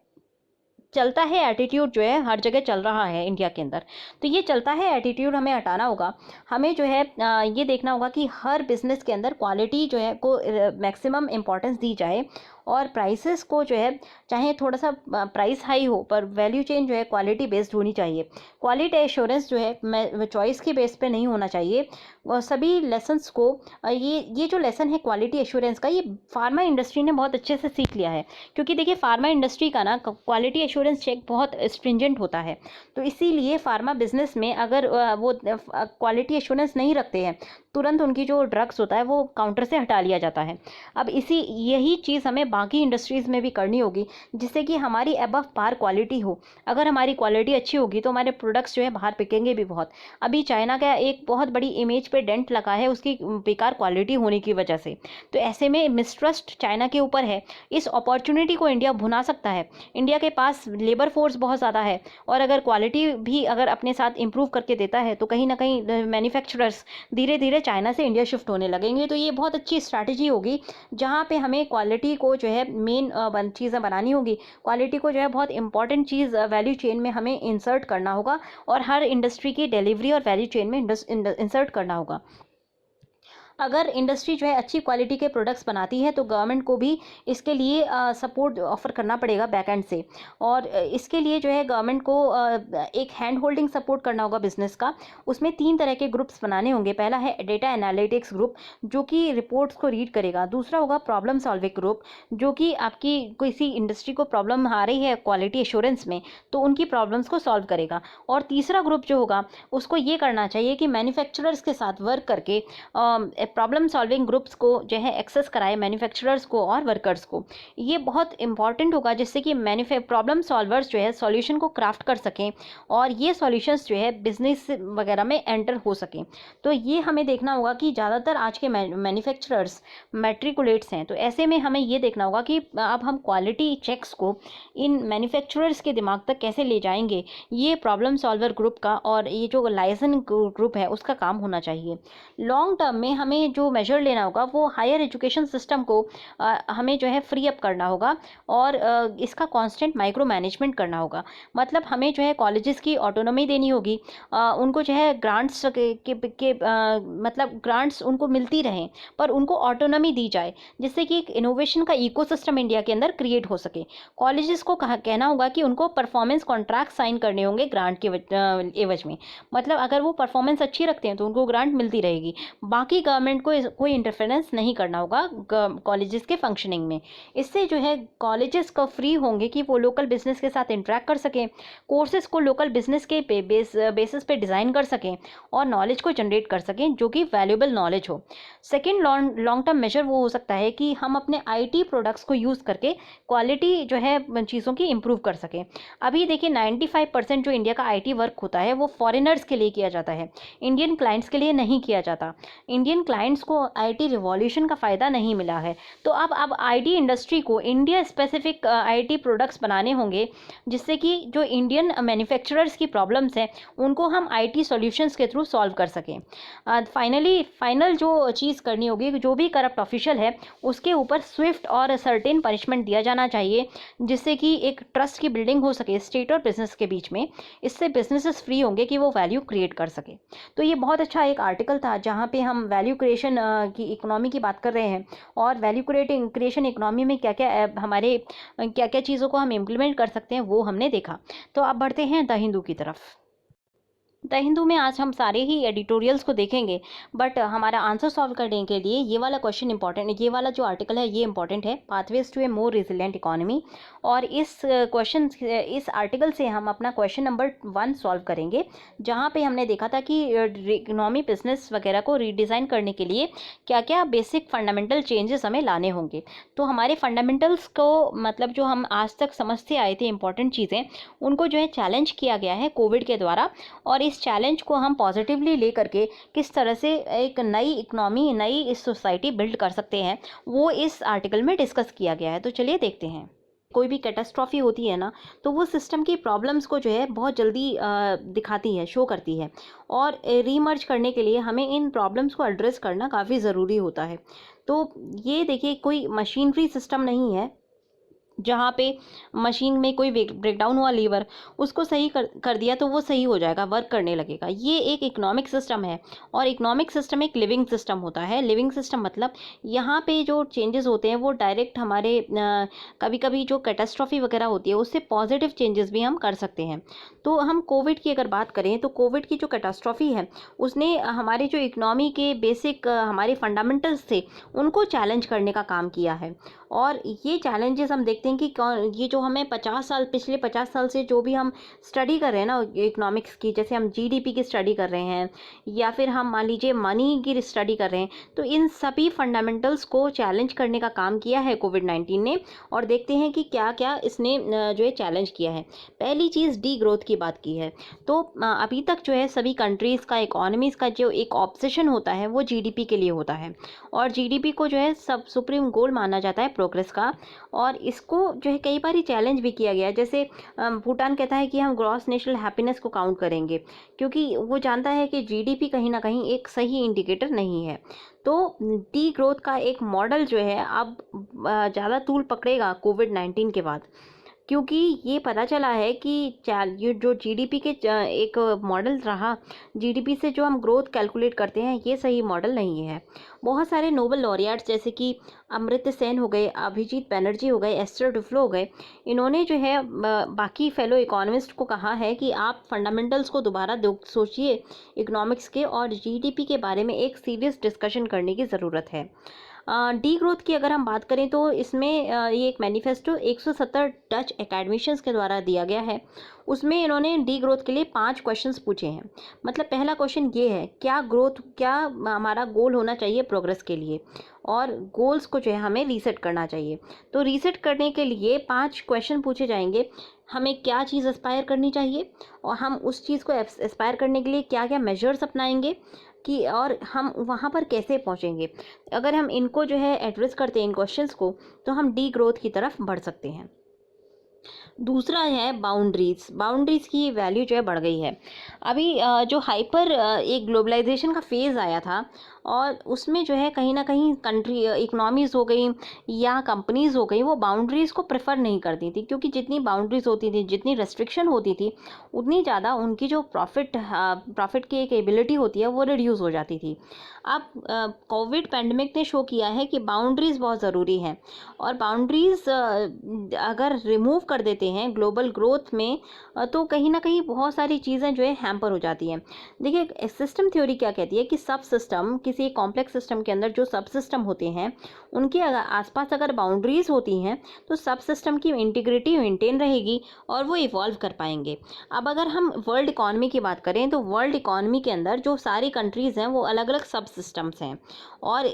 चलता है एटीट्यूड जो है हर जगह चल रहा है इंडिया के अंदर, तो ये चलता है एटीट्यूड हमें हटाना होगा। हमें जो है ये देखना होगा कि हर बिज़नेस के अंदर क्वालिटी जो है को मैक्सिमम इम्पॉर्टेंस दी जाए, और प्राइसेस को जो है चाहे थोड़ा सा प्राइस हाई हो, पर वैल्यू चेन जो है क्वालिटी बेस्ड होनी चाहिए। क्वालिटी एश्योरेंस जो है चॉइस के बेस पे नहीं होना चाहिए। और सभी लेसन्स को ये जो लेसन है क्वालिटी एश्योरेंस का, ये फार्मा इंडस्ट्री ने बहुत अच्छे से सीख लिया है। क्योंकि देखिए फार्मा इंडस्ट्री का ना क्वालिटी एश्योरेंस चेक बहुत स्ट्रिंजेंट होता है, तो इसीलिए फार्मा बिजनेस में अगर वो क्वालिटी एश्योरेंस नहीं रखते हैं, तुरंत उनकी जो ड्रग्स होता है वो काउंटर से हटा लिया जाता है। अब यही चीज़ हमें बाकी इंडस्ट्रीज़ में भी करनी होगी, जिससे कि हमारी अबव पार क्वालिटी हो। अगर हमारी क्वालिटी अच्छी होगी तो हमारे प्रोडक्ट्स जो है बाहर बिकेंगे भी बहुत। अभी चाइना का एक बहुत बड़ी इमेज पे डेंट लगा है उसकी बेकार क्वालिटी होने की वजह से। तो ऐसे में मिसट्रस्ट चाइना के ऊपर है। इस अपॉर्चुनिटी को इंडिया भुना सकता है। इंडिया के पास लेबर फोर्स बहुत ज़्यादा है, और अगर क्वालिटी भी अगर अपने साथ इम्प्रूव करके देता है, तो कहीं ना कहीं मैन्युफैक्चरर्स धीरे धीरे चाइना से इंडिया शिफ्ट होने लगेंगे। तो ये बहुत अच्छी स्ट्रैटेजी होगी, जहाँ पे हमें क्वालिटी को जो है मेन चीज़ें बनानी होगी। क्वालिटी को जो है बहुत इंपॉर्टेंट चीज़ वैल्यू चेन में हमें इंसर्ट करना होगा, और हर इंडस्ट्री की डिलीवरी और वैल्यू चेन में इंसर्ट करना होगा। अगर इंडस्ट्री जो है अच्छी क्वालिटी के प्रोडक्ट्स बनाती है, तो गवर्नमेंट को भी इसके लिए सपोर्ट ऑफर करना पड़ेगा बैक एंड से। और इसके लिए जो है गवर्नमेंट को एक हैंड होल्डिंग सपोर्ट करना होगा बिजनेस का। उसमें 3 तरह के ग्रुप्स बनाने होंगे। पहला है डेटा एनालिटिक्स ग्रुप, जो कि रिपोर्ट्स को रीड करेगा। दूसरा होगा प्रॉब्लम सॉल्विंग ग्रुप, जो कि आपकी किसी इंडस्ट्री को प्रॉब्लम आ रही है क्वालिटी एश्योरेंस में, तो उनकी प्रॉब्लम्स को सॉल्व करेगा। और तीसरा ग्रुप जो होगा, उसको ये करना चाहिए कि मैन्युफैक्चरर्स के साथ वर्क करके प्रॉब्लम सॉल्विंग ग्रुप्स को जो है एक्सेस कराए, मैन्युफैक्चरर्स को और वर्कर्स को। ये बहुत इंपॉर्टेंट होगा, जिससे कि प्रॉब्लम सॉल्वर्स जो है सॉल्यूशन को क्राफ्ट कर सकें, और ये सॉल्यूशंस जो है बिजनेस वगैरह में एंटर हो सकें। तो ये हमें देखना होगा कि ज़्यादातर आज के मैन्युफैक्चरर्स मैट्रिकुलेट्स हैं। तो ऐसे में हमें ये देखना होगा कि अब हम क्वालिटी चेक्स को इन मैन्युफैक्चरर्स के दिमाग तक कैसे ले जाएंगे। ये प्रॉब्लम सॉल्वर ग्रुप का और ये जो लाइसेंस ग्रुप है उसका काम होना चाहिए। लॉन्ग टर्म में हमें जो मेजर लेना होगा, वो हायर एजुकेशन सिस्टम को हमें जो है फ्री अप करना होगा, और इसका कांस्टेंट माइक्रो मैनेजमेंट करना होगा। मतलब हमें जो है कॉलेजेस की ऑटोनॉमी देनी होगी। उनको जो है ग्रांट्स मतलब ग्रांट्स उनको मिलती रहें, पर उनको ऑटोनॉमी दी जाए, जिससे कि एक इनोवेशन का इकोसिस्टम इंडिया के अंदर क्रिएट हो सके। कॉलेजेस को कहना होगा कि उनको परफॉर्मेंस कॉन्ट्रैक्ट साइन करने होंगे ग्रांट के एवज में। मतलब अगर वो परफॉर्मेंस अच्छी रखते हैं तो उनको ग्रांट मिलती रहेगी। बाकी गवर्नमेंट को कोई इंटरफेरेंस नहीं करना होगा कॉलेजेस के फंक्शनिंग में। इससे जो है कॉलेजेस का फ्री होंगे कि वो लोकल बिजनेस के साथ इंटरेक्ट कर सकें, कोर्सेज को लोकल बिजनेस के बेसिस पे डिज़ाइन कर सकें, और नॉलेज को जनरेट कर सकें जो कि वैल्यूएबल नॉलेज हो। सेकेंड लॉन्ग टर्म मेजर वो हो सकता है कि हम अपने IT प्रोडक्ट्स को यूज़ करके क्वालिटी जो है चीज़ों की इम्प्रूव कर सकें। अभी देखिए 95% जो इंडिया का IT वर्क होता है वो फॉरेनर्स के लिए किया जाता है, इंडियन क्लाइंट्स के लिए नहीं किया जाता। इंडियन क्लाइंट्स को IT रिवॉल्यूशन का फ़ायदा नहीं मिला है। तो अब IT इंडस्ट्री को इंडिया स्पेसिफिक IT प्रोडक्ट्स बनाने होंगे, जिससे कि जो इंडियन मैन्युफैक्चरर्स की प्रॉब्लम्स हैं उनको हम IT सॉल्यूशंस के थ्रू सॉल्व कर सकें। फाइनल जो चीज़ करनी होगी, जो भी करप्ट ऑफिशियल है उसके ऊपर स्विफ्ट और सर्टेन पनिशमेंट दिया जाना चाहिए, जिससे कि एक ट्रस्ट की बिल्डिंग हो सके स्टेट और बिजनेस के बीच में। इससे बिजनेसेस फ्री होंगे कि वो वैल्यू क्रिएट कर सके। तो ये बहुत अच्छा एक आर्टिकल था, जहाँ पे हम वैल्यू क्रिएशन की इकोनॉमी की बात कर रहे हैं, और वैल्यू क्रिएशन इकोनॉमी में क्या क्या हमारे क्या क्या चीज़ों को हम इम्प्लीमेंट कर सकते हैं वो हमने देखा। तो अब बढ़ते हैं द हिंदू की तरफ। द हिंदू में आज हम सारे ही एडिटोरियल्स को देखेंगे, बट हमारा आंसर सॉल्व करने के लिए ये वाला क्वेश्चन इंपॉर्टेंट है, ये वाला जो आर्टिकल है ये इंपॉर्टेंट है, pathways to a more resilient economy. और इस आर्टिकल से हम अपना क्वेश्चन नंबर 1 सॉल्व करेंगे, जहाँ पे हमने देखा था कि इकोनॉमी बिजनेस वगैरह को रीडिज़ाइन करने के लिए क्या क्या बेसिक फंडामेंटल चेंजेस हमें लाने होंगे। तो हमारे फंडामेंटल्स को, मतलब जो हम आज तक समझते आए थे इंपॉर्टेंट चीज़ें, उनको जो है चैलेंज किया गया है कोविड के द्वारा। और इस चैलेंज को हम पॉजिटिवली लेकर के किस तरह से एक नई इकोनॉमी, नई इस सोसाइटी बिल्ड कर सकते हैं, वो इस आर्टिकल में डिस्कस किया गया है। तो चलिए देखते हैं। कोई भी कैटास्ट्रॉफी होती है ना, तो वो सिस्टम की प्रॉब्लम्स को जो है बहुत जल्दी दिखाती है, शो करती है, और रीमर्ज करने के लिए हमें इन प्रॉब्लम्स को एड्रेस करना काफ़ी ज़रूरी होता है। तो ये देखिए, कोई मशीनरी सिस्टम नहीं है जहाँ पे मशीन में कोई ब्रेकडाउन हुआ लीवर, उसको सही कर दिया तो वो सही हो जाएगा, वर्क करने लगेगा। ये एक इकोनॉमिक सिस्टम है, और इकोनॉमिक सिस्टम एक लिविंग सिस्टम होता है। लिविंग सिस्टम मतलब यहाँ पे जो चेंजेस होते हैं वो डायरेक्ट हमारे कभी कभी जो कैटास्ट्रॉफी वगैरह होती है उससे पॉजिटिव चेंजेस भी हम कर सकते हैं। तो हम कोविड की अगर बात करें तो कोविड की जो कैटास्ट्रॉफी है उसने हमारे जो इकोनॉमी के बेसिक हमारे फंडामेंटल्स थे उनको चैलेंज करने का काम किया है। और ये चैलेंजेस हम देखते हैं कि ये जो हमें 50 साल, पिछले 50 साल से जो भी हम स्टडी कर रहे हैं ना इकोनॉमिक्स की, जैसे हम जीडीपी की स्टडी कर रहे हैं या फिर हम मान लीजिए मनी की स्टडी कर रहे हैं, तो इन सभी फंडामेंटल्स को चैलेंज करने का काम किया है कोविड-19 ने। और देखते हैं कि क्या क्या इसने जो है चैलेंज किया है। पहली चीज़ डी ग्रोथ की बात की है। तो अभी तक जो है सभी कंट्रीज़ का, इकोनॉमीज़ का जो एक ऑब्सेशन होता है वो जीडीपी के लिए होता है, और जीडीपी को जो है सब सुप्रीम गोल माना जाता है प्रोग्रेस का। और इसको जो है कई बार ही चैलेंज भी किया गया, जैसे भूटान कहता है कि हम ग्रॉस नेशनल हैप्पीनेस को काउंट करेंगे, क्योंकि वो जानता है कि जीडीपी कहीं ना कहीं एक सही इंडिकेटर नहीं है। तो डी ग्रोथ का एक मॉडल जो है अब ज़्यादा तूल पकड़ेगा कोविड-19 के बाद, क्योंकि ये पता चला है कि ये जो जीडीपी के एक मॉडल रहा, जीडीपी से जो हम ग्रोथ कैलकुलेट करते हैं ये सही मॉडल नहीं है। बहुत सारे नोबेल लॉरियट्स जैसे कि अमर्त्य सेन हो गए, अभिजीत बैनर्जी हो गए, एस्टर डुफ्लो हो गए, इन्होंने जो है बाकी फेलो इकोनॉमिस्ट को कहा है कि आप फंडामेंटल्स को दोबारा सोचिए इकोनॉमिक्स के, और जीडीपी के बारे में एक सीरियस डिस्कशन करने की ज़रूरत है। डी ग्रोथ की अगर हम बात करें तो इसमें ये एक मैनिफेस्टो 170 डच एकेडमिशियंस के द्वारा दिया गया है। उसमें इन्होंने डी ग्रोथ के लिए 5 क्वेश्चंस पूछे हैं। मतलब पहला क्वेश्चन ये है, क्या हमारा गोल होना चाहिए प्रोग्रेस के लिए, और गोल्स को जो है हमें रीसेट करना चाहिए। तो रीसेट करने के लिए 5 क्वेश्चन पूछे जाएंगे। हमें क्या चीज़ एस्पायर करनी चाहिए, और हम उस चीज़ को एस्पायर करने के लिए क्या क्या मेजर्स अपनाएंगे, कि और हम वहाँ पर कैसे पहुँचेंगे। अगर हम इनको जो है एड्रेस करते हैं इन क्वेश्चंस को, तो हम डी ग्रोथ की तरफ बढ़ सकते हैं। दूसरा है बाउंड्रीज़ की वैल्यू जो है बढ़ गई है। अभी जो हाइपर एक ग्लोबलाइजेशन का फेज़ आया था, और उसमें जो है कहीं ना कहीं कंट्री इकनॉमीज़ हो गई या कंपनीज़ हो गई, वो बाउंड्रीज़ को प्रेफर नहीं करती थी, क्योंकि जितनी बाउंड्रीज़ होती थी, जितनी रेस्ट्रिक्शन होती थी, उतनी ज़्यादा उनकी जो प्रॉफिट की एक एबिलिटी होती है वो रिड्यूस हो जाती थी। अब कोविड पैंडमिक ने शो किया है कि बाउंड्रीज़ बहुत ज़रूरी हैं, और बाउंड्रीज़ अगर रिमूव कर देते हैं ग्लोबल ग्रोथ में, तो कहीं ना कहीं बहुत सारी चीज़ें जो है हैम्पर हो जाती हैं। देखिए, सिस्टम थ्योरी क्या कहती है कि सब सिस्टम, किसी कॉम्प्लेक्स सिस्टम के अंदर जो सब सिस्टम होते हैं उनके आसपास अगर बाउंड्रीज़ होती हैं तो सब सिस्टम की इंटीग्रिटी मेंटेन रहेगी और वो इवॉल्व कर पाएंगे। अब अगर हम वर्ल्ड इकॉनमी की बात करें तो वर्ल्ड इकॉनमी के अंदर जो सारी कंट्रीज़ हैं वो अलग अलग सब सिस्टम्स हैं, और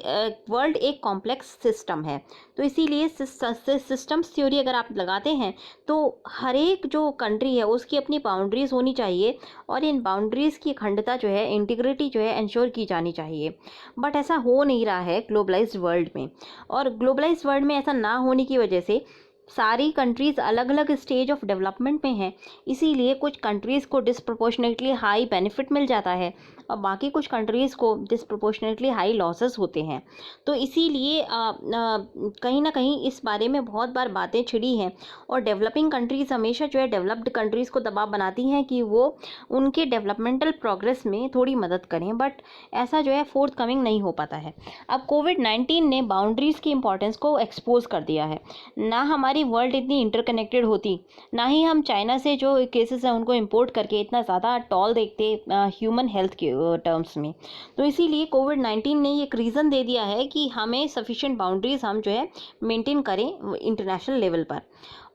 वर्ल्ड एक कॉम्प्लेक्स सिस्टम है। तो इसीलिए सिस्टम्स थ्योरी अगर आप लगाते हैं तो हर एक जो कंट्री है उसकी अपनी बाउंड्रीज़ होनी चाहिए, और इन बाउंड्रीज़ की अखंडता जो है, इंटीग्रिटी जो है, इंश्योर की जानी चाहिए। बट ऐसा हो नहीं रहा है ग्लोबलाइज्ड वर्ल्ड में, और ग्लोबलाइज्ड वर्ल्ड में ऐसा ना होने की वजह से सारी कंट्रीज़ अलग अलग स्टेज ऑफ डेवलपमेंट में हैं। इसीलिए कुछ कंट्रीज़ को डिस्प्रपोर्शनेटली हाई बेनिफिट मिल जाता है, और बाकी कुछ कंट्रीज़ को डिस्प्रपोर्शनेटली हाई लॉसेस होते हैं। तो इसीलिए कहीं ना कहीं इस बारे में बहुत बार बातें छिड़ी हैं, और डेवलपिंग कंट्रीज़ हमेशा जो है डेवलप्ड कंट्रीज़ को दबाव बनाती हैं कि वो उनके डेवलपमेंटल प्रोग्रेस में थोड़ी मदद करें, बट ऐसा जो है फोर्थ कमिंग नहीं हो पाता है। अब कोविड-19 ने बाउंड्रीज़ की इंपॉर्टेंस को एक्सपोज कर दिया है। ना हमारी वर्ल्ड इतनी इंटरकनेक्टेड होती, ना ही हम चाइना से जो केसेस हैं उनको इंपोर्ट करके इतना ज़्यादा टॉल देखते ह्यूमन हेल्थ के टर्म्स में। तो इसीलिए कोविड-19 ने एक रीज़न दे दिया है कि हमें सफिशिएंट बाउंड्रीज़ हम जो है मेंटेन करें इंटरनेशनल लेवल पर।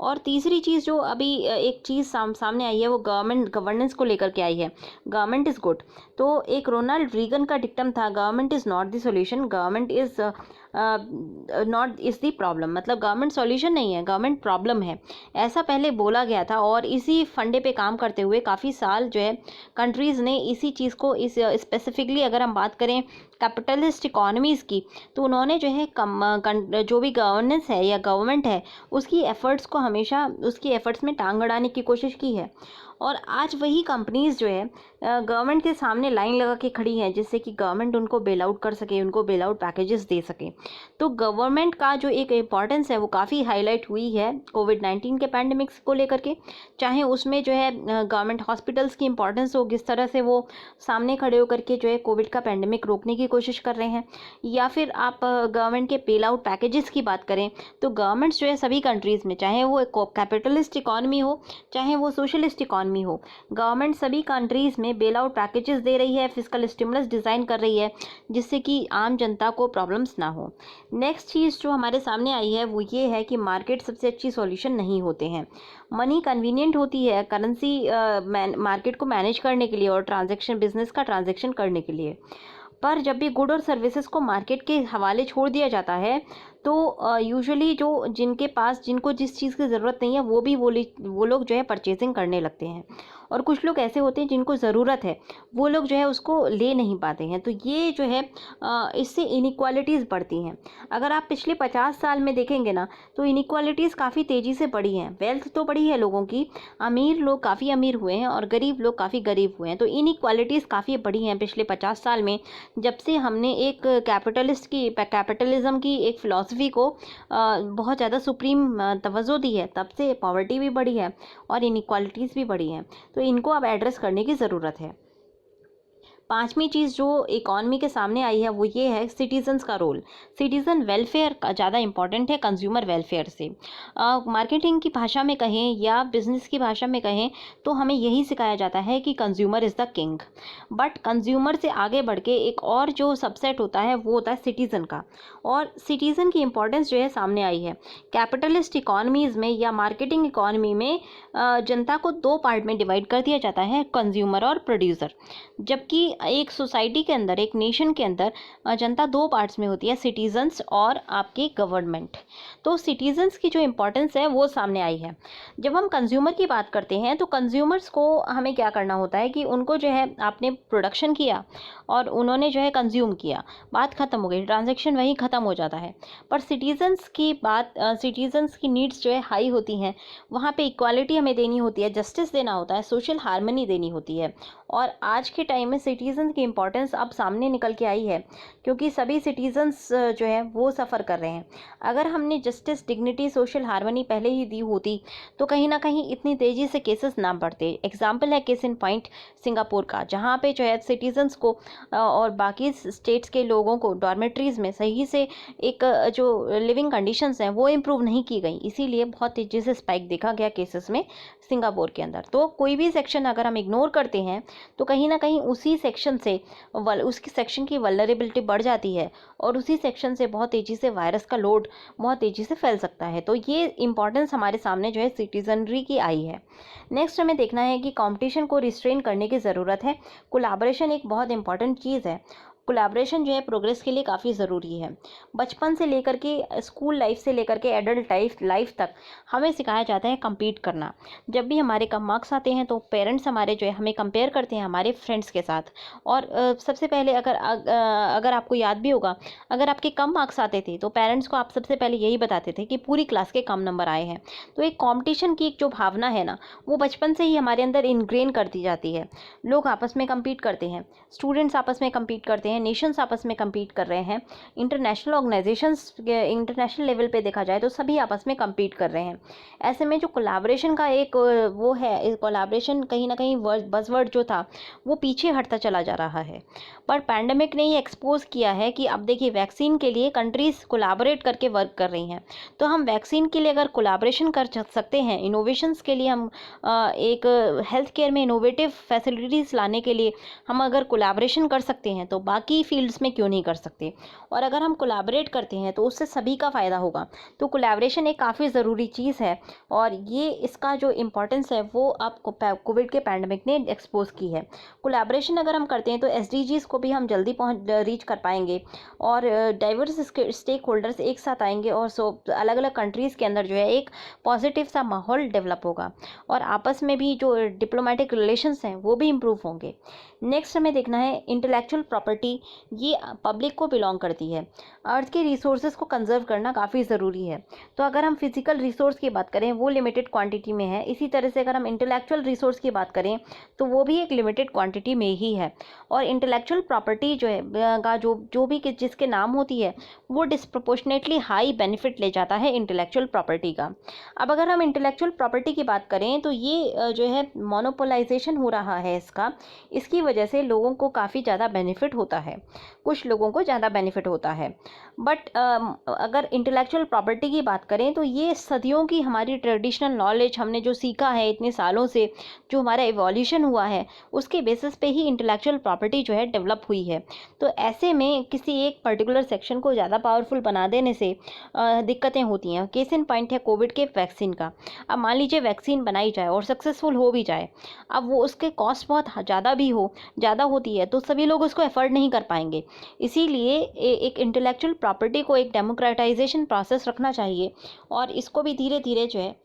और तीसरी चीज़ जो अभी एक चीज़ सामने आई है वो गवर्नमेंट गवर्नेंस को लेकर के आई है। Government is good. तो एक रोनाल्ड रीगन का डिक्टम था, government is not the solution, government is not is the problem. मतलब गवर्नमेंट सॉल्यूशन नहीं है, गवर्नमेंट प्रॉब्लम है, ऐसा पहले बोला गया था। और इसी फंडे पे काम करते हुए काफ़ी साल जो है कंट्रीज़ ने इसी चीज़ को, इस स्पेसिफिकली अगर हम बात करें कैपिटलिस्ट इकोनॉमीज़ की, तो उन्होंने जो है जो भी गवर्नेंस है या गवर्नमेंट है उसकी एफ़र्ट्स को हमेशा उसकी एफ़र्ट्स में टांग अड़ाने की कोशिश की है। और आज वही कंपनीज़ जो है गवर्नमेंट के सामने लाइन लगा के खड़ी हैं, जिससे कि गवर्नमेंट उनको बेल आउट कर सके, उनको बेल आउट पैकेजेस दे सके। तो गवर्नमेंट का जो एक इम्पॉर्टेंस है वो काफ़ी हाईलाइट हुई है कोविड-19 के पैंडेमिक्स को लेकर के। चाहे उसमें जो है गवर्नमेंट हॉस्पिटल्स की इम्पॉर्टेंस हो, किस तरह से वो सामने खड़े होकर के जो है कोविड का पैंडेमिक रोकने की कोशिश कर रहे हैं, या फिर आप गवर्नमेंट के बेल आउट पैकेजेस की बात करें, तो गवर्नमेंट्स जो है सभी कंट्रीज़ में, चाहे वो कैपिटलिस्ट इकॉनमी हो चाहे वो सोशलिस्ट इकॉनमी हो, गवर्नमेंट सभी कंट्रीज़ में बेल आउट पैकेजेस दे रही है, फिस्कल स्टिमुलस डिज़ाइन कर रही है, जिससे कि आम जनता को प्रॉब्लम्स ना हो। नेक्स्ट चीज़ जो हमारे सामने आई है वो ये है कि मार्केट सबसे अच्छी सॉल्यूशन नहीं होते हैं। मनी कन्वीनियंट होती है करेंसी मार्केट को मैनेज करने के लिए और ट्रांजैक्शन बिजनेस का ट्रांजैक्शन करने के लिए, पर जब भी गुड और सर्विसेज को मार्केट के हवाले छोड़ दिया जाता है तो यूजुअली जो जिनके पास जिनको जिस चीज़ की ज़रूरत नहीं है वो लोग जो है परचेजिंग करने लगते हैं, और कुछ लोग ऐसे होते हैं जिनको ज़रूरत है वो लोग जो है उसको ले नहीं पाते हैं। तो ये जो है इससे इनइक्वालिटीज़ बढ़ती हैं। अगर आप पिछले 50 साल में देखेंगे ना तो इनइक्वालिटीज़ काफ़ी तेज़ी से बढ़ी हैं। वेल्थ तो बढ़ी है लोगों की, अमीर लोग काफ़ी अमीर हुए हैं और गरीब लोग काफ़ी गरीब हुए हैं। तो इनइक्वालिटीज़ काफ़ी बढ़ी हैं पिछले 50 साल में, जब से हमने एक कैपिटलिज्म की एक फ़िलॉसफी को बहुत ज़्यादा सुप्रीम तवज्जो दी है, तब से पॉवर्टी भी बढ़ी है और इनइक्वालिटीज़ भी बढ़ी हैं। तो इनको अब एड्रेस करने की ज़रूरत है। पांचवी चीज़ जो इकॉनमी के सामने आई है वो ये है सिटीजन्स का रोल। सिटीज़न वेलफेयर का ज़्यादा इंपॉर्टेंट है कंज्यूमर वेलफेयर से। मार्केटिंग की भाषा में कहें या बिजनेस की भाषा में कहें तो हमें यही सिखाया जाता है कि consumer is the king. But consumer से आगे बढ़ के एक और जो सबसेट होता है वो होता है सिटीज़न का, और सिटीज़न की इंपॉर्टेंस जो है सामने आई है। कैपिटलिस्ट इकॉनमीज़ में या मार्केटिंग इकॉनमी में जनता को दो पार्ट में डिवाइड कर दिया जाता है, कंज्यूमर और प्रोड्यूसर। जबकि एक सोसाइटी के अंदर, एक नेशन के अंदर जनता दो पार्ट्स में होती है, सिटीजन्स और आपकी गवर्नमेंट। तो सिटीजन्स की जो इम्पोर्टेंस है वो सामने आई है। जब हम कंज्यूमर की बात करते हैं तो कंज्यूमर्स को हमें क्या करना होता है कि उनको जो है आपने प्रोडक्शन किया और उन्होंने जो है कंज्यूम किया, बात ख़त्म हो गई, ट्रांजैक्शन वहीं ख़त्म हो जाता है। पर सिटीजन्स की बात, सिटीजन्स की नीड्स जो है हाई होती हैं, वहाँ पे इक्वालिटी हमें देनी होती है, जस्टिस देना होता है, सोशल हार्मनी देनी होती है। और आज के टाइम में सिटीजन्स की इम्पोर्टेंस अब सामने निकल के आई है, क्योंकि सभी सिटीजन्स जो है वो सफ़र कर रहे हैं। अगर हमने जस्टिस, डिग्निटी, सोशल हार्मनी पहले ही दी होती तो कहीं ना कहीं इतनी तेज़ी से केसेस ना बढ़ते। एग्जाम्पल है केस इन पॉइंट सिंगापुर का, जहाँ पे जो है सिटीजन्स को और बाकी स्टेट्स के लोगों को डॉर्मेट्रीज़ में सही से एक जो लिविंग कंडीशंस हैं वो इम्प्रूव नहीं की गई, इसीलिए बहुत तेज़ी से स्पाइक देखा गया केसेस में सिंगापुर के अंदर। तो कोई भी सेक्शन अगर हम इग्नोर करते हैं तो कहीं ना कहीं उसी सेक्शन से उसकी सेक्शन की वल्नरेबिलिटी बढ़ जाती है और उसी सेक्शन से बहुत तेज़ी से वायरस का लोड बहुत तेज़ी से फैल सकता है। तो ये इंपॉर्टेंस हमारे सामने जो है सिटीजनरी की आई है। नेक्स्ट हमें देखना है कि कंपटीशन को रिस्ट्रेन करने की ज़रूरत है। कोलैबोरेशन एक बहुत इंपॉर्टेंट चीज़ है। कोलैबोरेशन जो है प्रोग्रेस के लिए काफ़ी ज़रूरी है। बचपन से लेकर के स्कूल लाइफ से लेकर के एडल्ट लाइफ तक हमें सिखाया जाता है compete करना। जब भी हमारे कम मार्क्स आते हैं तो पेरेंट्स हमारे जो है हमें कंपेयर करते हैं हमारे फ्रेंड्स के साथ। और सबसे पहले अगर आपको याद भी होगा, अगर आपके कम मार्क्स आते थे तो पेरेंट्स को आप सबसे पहले यही बताते थे कि पूरी क्लास के कम नंबर आए हैं। तो एक कॉम्पिटिशन की एक जो भावना है ना, वो बचपन से ही हमारे अंदर इनग्रेन कर दी जाती है। लोग आपस में कम्पीट करते हैं, स्टूडेंट्स आपस में कम्पीट करते हैं, नेशंस आपस में कम्पीट कर रहे हैं, इंटरनेशनल ऑर्गेनाइजेशंस इंटरनेशनल लेवल पे देखा जाए तो सभी आपस में कम्पीट कर रहे हैं। ऐसे में जो कोलैबोरेशन का एक वो है, कोलैबोरेशन कहीं ना कहीं बज़वर्ड जो था वो पीछे हटता चला जा रहा है। पर पैंडेमिक ने ये एक्सपोज किया है कि अब देखिए वैक्सीन के लिए कंट्रीज़ कोलैबोरेट करके वर्क कर रही हैं। तो हम वैक्सीन के लिए अगर कोलैबोरेशन कर सकते हैं, इनोवेशंस के लिए हम एक हेल्थ केयर में इनोवेटिव फैसिलिटीज़ लाने के लिए हम अगर कोलैबोरेशन कर सकते हैं, तो बाकी बाकी फील्ड्स में क्यों नहीं कर सकते। और अगर हम कोलैबोरेट करते हैं तो उससे सभी का फ़ायदा होगा। तो कोलैबोरेशन एक काफ़ी ज़रूरी चीज़ है और ये इसका जो इम्पोर्टेंस है वो अब कोविड के पैंडमिक ने एक्सपोज की है। कोलैबोरेशन अगर हम करते हैं तो एसडीजीज़ को भी हम जल्दी रीच कर पाएंगे और डाइवर्स स्टेक होल्डर्स एक साथ आएंगे और अलग अलग कंट्रीज़ के अंदर जो है एक पॉजिटिव सा माहौल डेवलप होगा और आपस में भी जो डिप्लोमेटिक रिलेशंस हैं वो भी इम्प्रूव होंगे। नेक्स्ट हमें देखना है इंटेलेक्चुअल प्रॉपर्टी, ये पब्लिक को बिलोंग करती है। अर्थ के रिसोर्सेज को कंजर्व करना काफ़ी ज़रूरी है। तो अगर हम फिजिकल रिसोर्स की बात करें वो लिमिटेड क्वांटिटी में है, इसी तरह से अगर हम इंटेलेक्चुअल रिसोर्स की बात करें तो वो भी एक लिमिटेड क्वांटिटी में ही है। और इंटेलेक्चुअल प्रॉपर्टी जो है का जो भी जिसके नाम होती है वो डिस्प्रोपोर्शनेटली हाई बेनिफिट ले जाता है इंटेलेक्चुअल प्रॉपर्टी का। अब अगर हम इंटेलेक्चुअल प्रॉपर्टी की बात करें तो ये जो है मोनोपोलाइजेशन हो रहा है इसकी वजह से लोगों को काफ़ी ज़्यादा बेनिफिट होता है, कुछ लोगों को ज़्यादा बेनिफिट होता है। बट अगर इंटेलेक्चुअल प्रॉपर्टी की बात करें तो ये सदियों की हमारी ट्रेडिशनल नॉलेज, हमने जो सीखा है इतने सालों से, जो हमारा इवोल्यूशन हुआ है उसके बेसिस पे ही इंटेलेक्चुअल प्रॉपर्टी जो है डेवलप हुई है। तो ऐसे में किसी एक पर्टिकुलर सेक्शन को ज़्यादा पावरफुल बना देने से दिक्कतें होती हैं। केस इन पॉइंट है कोविड के वैक्सीन का। अब मान लीजिए वैक्सीन बनाई जाए और सक्सेसफुल हो भी जाए, अब वो उसके कॉस्ट बहुत ज़्यादा होती है तो सभी लोग उसको एफर्ड नहीं कर पाएंगे। इसीलिए एक इंटेलेक्चुअल प्रॉपर्टी को एक डेमोक्रेटाइजेशन प्रोसेस रखना चाहिए और इसको भी धीरे धीरे जो है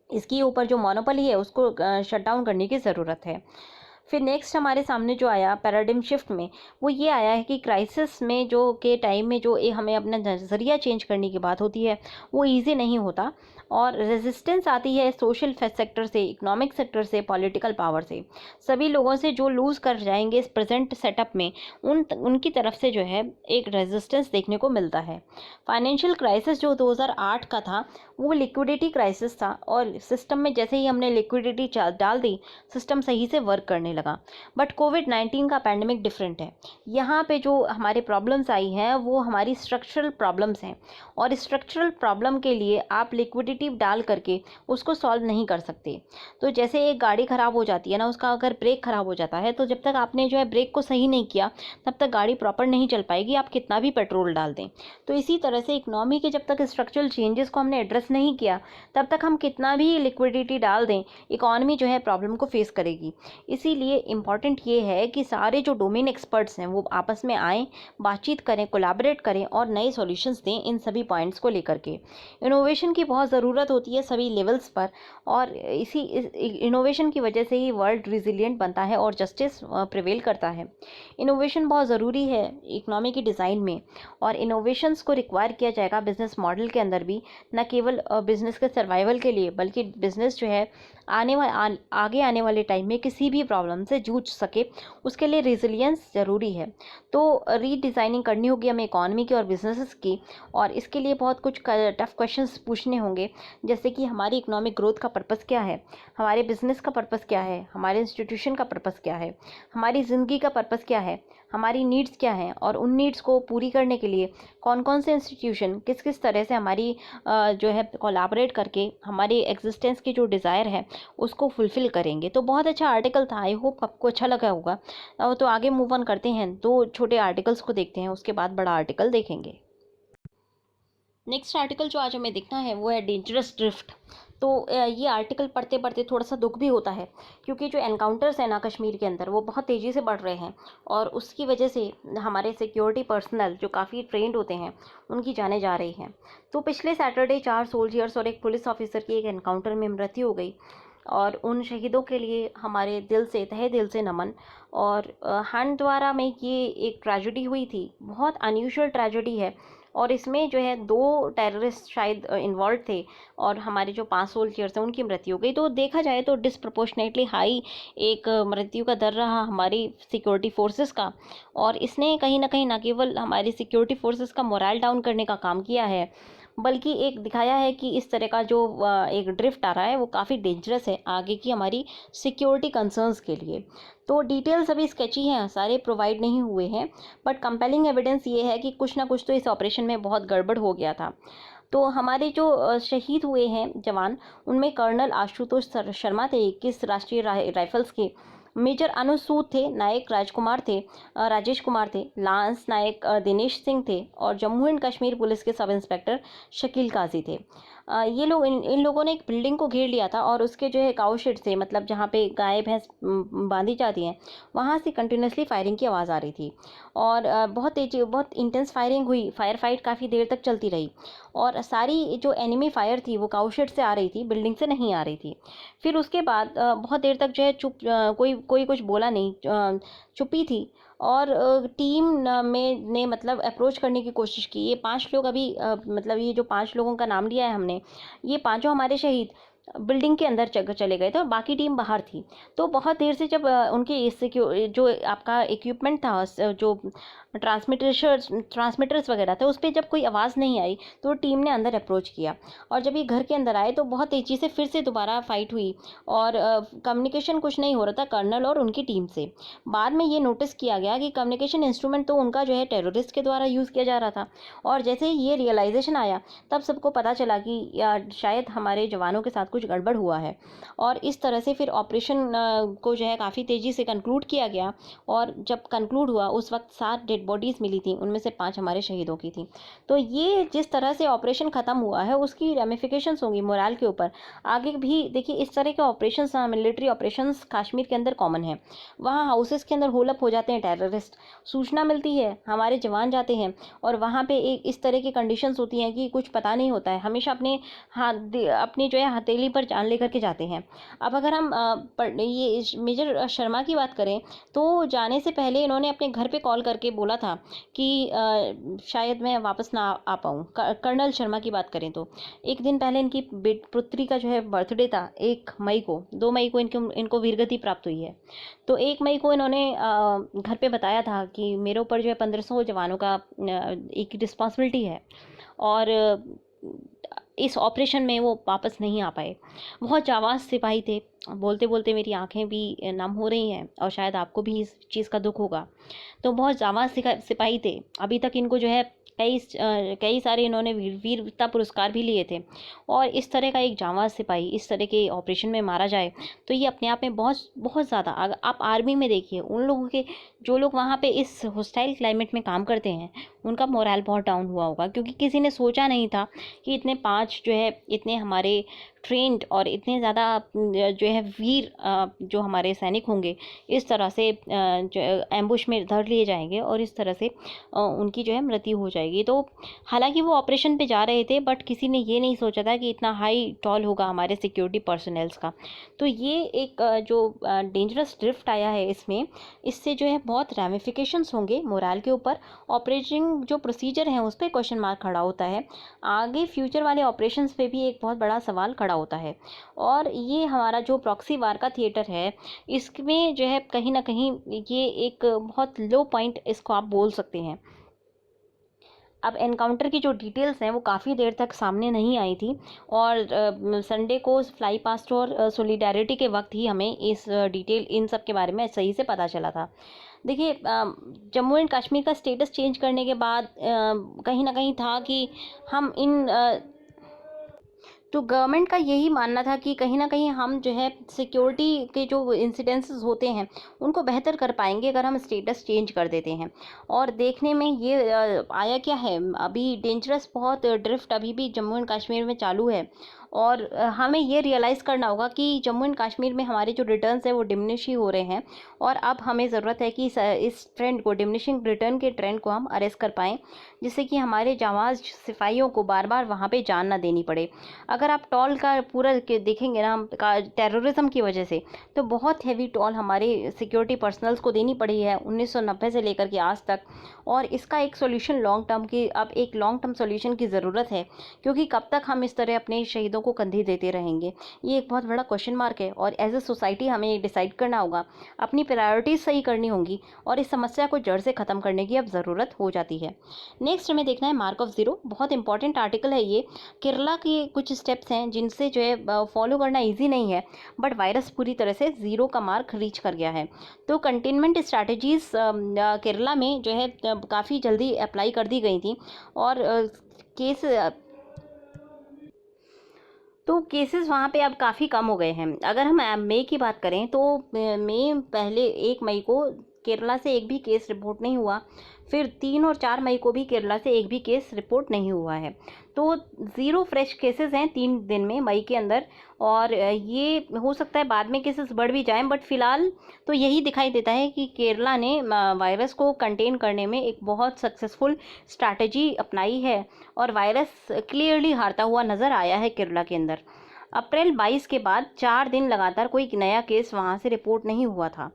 इसके ऊपर जो मोनोपोली है उसको शट डाउन करने की ज़रूरत है। फिर नेक्स्ट हमारे सामने जो आया पैराडिम शिफ्ट में, वो ये आया है कि क्राइसिस में जो के टाइम में जो हमें अपना नज़रिया चेंज करने की बात होती है वो इजी नहीं होता और रेजिस्टेंस आती है सोशल सेक्टर से, इकोनॉमिक सेक्टर से, पॉलिटिकल पावर से। सभी लोगों से जो लूज़ कर जाएंगे इस प्रेजेंट सेटअप में उनकी तरफ से जो है एक रेजिस्टेंस देखने को मिलता है। फाइनेंशियल क्राइसिस जो 2008 का था वो लिक्विडिटी क्राइसिस था और सिस्टम में जैसे ही हमने लिक्विडिटी डाल दी सिस्टम सही से वर्क करने लगा। बट कोविड-19 का पैंडमिक डिफरेंट है। यहाँ पे जो हमारे प्रॉब्लम्स आई हैं वो हमारी स्ट्रक्चरल प्रॉब्लम्स हैं और स्ट्रक्चरल प्रॉब्लम के लिए आप लिक्विडिटी डाल करके उसको सॉल्व नहीं कर सकते। तो जैसे एक गाड़ी ख़राब हो जाती है ना, उसका अगर ब्रेक ख़राब हो जाता है तो जब तक आपने जो है ब्रेक को सही नहीं किया तब तक गाड़ी प्रॉपर नहीं चल पाएगी, आप कितना भी पेट्रोल डाल दें। तो इसी तरह से इकोनॉमी के जब तक स्ट्रक्चरल चेंजेस को हमने एड्रेस नहीं किया तब तक हम कितना भी लिक्विडिटी डाल दें इकॉनमी जो है प्रॉब्लम को फेस करेगी। इसीलिए इम्पॉर्टेंट ये है कि सारे जो डोमेन एक्सपर्ट्स हैं वो आपस में आएँ, बातचीत करें, कोलैबोरेट करें और नए सॉल्यूशंस दें इन सभी पॉइंट्स को लेकर के। इनोवेशन की बहुत ज़रूरत होती है सभी लेवल्स पर और इसी इनोवेशन की वजह से ही वर्ल्ड रिजिलियंट बनता है और जस्टिस प्रिवेल करता है। इनोवेशन बहुत ज़रूरी है इकोनॉमी की डिज़ाइन में और इनोवेशंस को रिक्वायर किया जाएगा बिजनेस मॉडल के अंदर भी, न केवल बिजनेस के सर्वाइवल के लिए बल्कि बिजनेस जो है आगे आने वाले टाइम में किसी भी प्रॉब्लम से जूझ सके उसके लिए रेजिलियंस ज़रूरी है। तो रीडिज़ाइनिंग करनी होगी हमें इकॉनमी की और बिजनेसेस की और इसके लिए बहुत कुछ टफ क्वेश्चंस पूछने होंगे, जैसे कि हमारी इकोनॉमिक ग्रोथ का पर्पस क्या है, हमारे बिजनेस का पर्पस क्या है, हमारे इंस्टीट्यूशन का पर्पस क्या है, हमारी ज़िंदगी का पर्पस क्या है, हमारी नीड्स क्या हैं और उन नीड्स को पूरी करने के लिए कौन कौन से इंस्टीट्यूशन किस किस तरह से हमारी जो है कोलैबोरेट करके हमारी एग्जिस्टेंस की जो डिज़ायर है उसको फुलफ़िल करेंगे। तो बहुत अच्छा आर्टिकल था, आई होप आपको अच्छा लगा होगा। तो आगे मूव ऑन करते हैं, 2 छोटे आर्टिकल्स को देखते हैं, उसके बाद बड़ा आर्टिकल देखेंगे। नेक्स्ट आर्टिकल जो आज हमें देखना है वो है डेंजरस ड्रिफ्ट। तो ये आर्टिकल पढ़ते पढ़ते थोड़ा सा दुख भी होता है क्योंकि जो एनकाउंटर्स हैं ना कश्मीर के अंदर वो बहुत तेज़ी से बढ़ रहे हैं और उसकी वजह से हमारे सिक्योरिटी पर्सनल जो काफ़ी ट्रेंड होते हैं उनकी जानें जा रही हैं। तो पिछले सैटरडे 4 सोल्जर्स और एक पुलिस ऑफिसर की एक एनकाउंटर में मृत्यु हो गई और उन शहीदों के लिए हमारे दिल से, तहे दिल से नमन। और हंदवाड़ा में ये एक ट्रेजेडी हुई थी, बहुत अनयूजुअल ट्रेजेडी है और इसमें जो है 2 टेररिस्ट शायद इन्वॉल्व थे और हमारे जो 5 सोल्जर्स हैं उनकी मृत्यु हो गई। तो देखा जाए तो डिस्प्रपोर्शनेटली हाई एक मृत्यु का दर रहा हमारी सिक्योरिटी फोर्सेस का और इसने कहीं ना कहीं न केवल हमारी सिक्योरिटी फोर्सेस का मोरल डाउन करने का काम किया है बल्कि एक दिखाया है कि इस तरह का जो एक ड्रिफ्ट आ रहा है वो काफ़ी डेंजरस है आगे की हमारी सिक्योरिटी कंसर्न्स के लिए। तो डिटेल्स अभी स्केची हैं, सारे प्रोवाइड नहीं हुए हैं, बट कंपेलिंग एविडेंस ये है कि कुछ ना कुछ तो इस ऑपरेशन में बहुत गड़बड़ हो गया था। तो हमारे जो शहीद हुए हैं जवान उनमें कर्नल आशुतोष शर्मा थे 21 राष्ट्रीय राइफल्स के, मेजर अनुज सूद थे, नायक राजकुमार थे, राजेश कुमार थे, लांस नायक दिनेश सिंह थे और जम्मू एंड कश्मीर पुलिस के सब इंस्पेक्टर शकील काजी थे। ये लोग इन लोगों ने एक बिल्डिंग को घेर लिया था और उसके जो है काऊ शेड से, मतलब जहाँ पे गाय भैंस बांधी जाती हैं, वहाँ से कंटिन्यूसली फायरिंग की आवाज़ आ रही थी और बहुत इंटेंस फायरिंग हुई। फायर फाइट काफ़ी देर तक चलती रही और सारी जो एनिमी फायर थी वो काऊ शेड से आ रही थी, बिल्डिंग से नहीं आ रही थी। फिर उसके बाद बहुत देर तक जो है कोई कोई कुछ बोला नहीं, चुप्पी थी और टीम ने मतलब अप्रोच करने की कोशिश की। ये 5 लोग अभी मतलब ये जो 5 लोगों का नाम लिया है हमने, ये पांचों हमारे शहीद बिल्डिंग के अंदर चले गए थे और बाकी टीम बाहर थी। तो बहुत देर से जब उनके जो आपका इक्विपमेंट था, जो ट्रांसमीटर्स वगैरह थे, उस पर जब कोई आवाज़ नहीं आई तो टीम ने अंदर अप्रोच किया और जब ये घर के अंदर आए तो बहुत तेज़ी से फिर से दोबारा फाइट हुई और कम्युनिकेशन कुछ नहीं हो रहा था कर्नल और उनकी टीम से। बाद में ये नोटिस किया गया कि कम्युनिकेशन इंस्ट्रूमेंट तो उनका जो है टेररिस्ट के द्वारा यूज़ किया जा रहा था और जैसे ही ये रियलाइजेशन आया तब सबको पता चला कि शायद हमारे जवानों के साथ कुछ गड़बड़ हुआ है और इस तरह से फिर ऑपरेशन को जो है काफ़ी तेज़ी से कंक्लूड किया गया और जब कंक्लूड हुआ उस वक्त 7 डेड बॉडीज़ मिली थी, उनमें से 5 हमारे शहीदों की थी। तो ये जिस तरह से ऑपरेशन ख़त्म हुआ है उसकी रेमिफिकेशंस होंगी मोरल के ऊपर। आगे भी देखिए इस तरह के ऑपरेशंस, मिलिट्री ऑपरेशंस कश्मीर के अंदर कॉमन है। वहाँ हाउसेस के अंदर होलअप हो जाते हैं टेररिस्ट, सूचना मिलती है, हमारे जवान जाते हैं और वहाँ पे एक इस तरह की कंडीशंस होती हैं कि कुछ पता नहीं होता है, हमेशा अपनी जो है हथेली पर जान लेकर के जाते हैं। अब अगर हम ये मेजर शर्मा की बात करें तो जाने से पहले इन्होंने अपने घर पे कॉल करके बोला था कि शायद मैं वापस ना आ पाऊँ। कर्नल शर्मा की बात करें तो एक दिन पहले इनकी पुत्री का जो है बर्थडे था, 1 मई को, 2 मई को इनको वीरगति प्राप्त हुई है। तो 1 मई को इन्होंने घर पे बताया था कि मेरे ऊपर जो है 1500 जवानों का एक रिस्पॉन्सिबिलिटी है और इस ऑपरेशन में वो वापस नहीं आ पाए। बहुत जाबाज सिपाही थे, बोलते बोलते मेरी आंखें भी नम हो रही हैं और शायद आपको भी इस चीज़ का दुख होगा। तो बहुत जाबाज सिपाही थे। अभी तक इनको जो है कई सारे इन्होंने वीरता पुरस्कार भी लिए थे और इस तरह का एक जाबाज सिपाही इस तरह के ऑपरेशन में मारा जाए तो ये अपने आप में बहुत बहुत ज़्यादा, आप आर्मी में देखिए उन लोगों के, जो लोग वहाँ पे इस हॉस्टाइल क्लाइमेट में काम करते हैं, उनका मोरल बहुत डाउन हुआ होगा क्योंकि किसी ने सोचा नहीं था कि इतने 5 जो है इतने हमारे ट्रेंड और इतने ज़्यादा जो है वीर जो हमारे सैनिक होंगे इस तरह से जो एम्बुश में धर लिए जाएंगे और इस तरह से उनकी जो है मृत्यु हो जाएगी। तो हालांकि वो ऑपरेशन पे जा रहे थे बट किसी ने ये नहीं सोचा था कि इतना हाई टॉल होगा हमारे सिक्योरिटी पर्सनल्स का। तो ये एक जो डेंजरस ड्रिफ्ट आया है इसमें, इससे जो है बहुत रैमिफिकेशंस होंगे मोरल के ऊपर। ऑपरेटिंग जो प्रोसीजर हैं उस पर क्वेश्चन मार्क खड़ा होता है। आगे फ्यूचर वाले ऑपरेशंस पे भी एक बहुत बड़ा सवाल खड़ा होता है और ये हमारा जो प्रॉक्सी वार का थिएटर है इसमें जो है कहीं ना कहीं ये एक बहुत लो पॉइंट इसको आप बोल सकते हैं। अब एनकाउंटर की जो डिटेल्स हैं वो काफ़ी देर तक सामने नहीं आई थी और संडे को फ्लाई पास्ट और सोलिडेरिटी के वक्त ही हमें इस डिटेल इन सब के बारे में सही से पता चला था। देखिए जम्मू एंड कश्मीर का स्टेटस चेंज करने के बाद कहीं ना कहीं था कि हम इन तो गवर्नमेंट का यही मानना था कि कहीं ना कहीं हम जो है सिक्योरिटी के जो इंसिडेंसेस होते हैं उनको बेहतर कर पाएंगे अगर हम स्टेटस चेंज कर देते हैं। और देखने में ये आया क्या है, अभी डेंजरस बहुत ड्रिफ्ट अभी भी जम्मू एंड कश्मीर में चालू है और हमें ये रियलाइज़ करना होगा कि जम्मू एंड कश्मीर में हमारे जो रिटर्न्स हैं वो डिमिनिश ही हो रहे हैं और अब हमें ज़रूरत है कि इस ट्रेंड को, डिमिनिशिंग रिटर्न के ट्रेंड को हम अरेस्ट कर पाएँ, जिससे कि हमारे जाबाज सिपाहियों को बार बार वहाँ पे जान ना देनी पड़े। अगर आप टॉल का पूरा देखेंगे ना टेररिज्म की वजह से, तो बहुत हैवी टॉल हमारे सिक्योरिटी पर्सनल्स को देनी पड़ी है 1990 से लेकर के आज तक। और इसका एक सोल्यूशन लॉन्ग टर्म की, अब एक लॉन्ग टर्म सोल्यूशन की ज़रूरत है क्योंकि कब तक हम इस तरह अपने शहीदों को कंधे देते रहेंगे, ये एक बहुत बड़ा क्वेश्चन मार्क है। और एज ए सोसाइटी हमें डिसाइड करना होगा, अपनी प्रायोरिटीज़ सही करनी होंगी और इस समस्या को जड़ से ख़त्म करने की अब ज़रूरत हो जाती है। नेक्स्ट हमें देखना है मार्क ऑफ ज़ीरो। बहुत इंपॉर्टेंट आर्टिकल है ये। केरला के कुछ स्टेप्स हैं जिनसे जो है फॉलो करना ईजी नहीं है बट वायरस पूरी तरह से ज़ीरो का मार्क रीच कर गया है। तो कंटेनमेंट स्ट्रैटेजीज़ केरला में जो है काफ़ी जल्दी अप्लाई कर दी गई थी और केस तो केसेस वहाँ पे अब काफ़ी कम हो गए हैं। अगर हम मई की बात करें तो मई पहले 1 मई को केरला से एक भी केस रिपोर्ट नहीं हुआ। फिर 3 और 4 मई को भी केरला से एक भी केस रिपोर्ट नहीं हुआ है। तो 0 फ्रेश केसेस हैं 3 दिन में मई के अंदर। और ये हो सकता है बाद में केसेस बढ़ भी जाएं, बट फिलहाल तो यही दिखाई देता है कि केरला ने वायरस को कंटेन करने में एक बहुत सक्सेसफुल स्ट्रैटेजी अपनाई है और वायरस क्लियरली हारता हुआ नज़र आया है केरला के अंदर। अप्रैल 22 के बाद 4 दिन लगातार कोई नया केस वहाँ से रिपोर्ट नहीं हुआ था।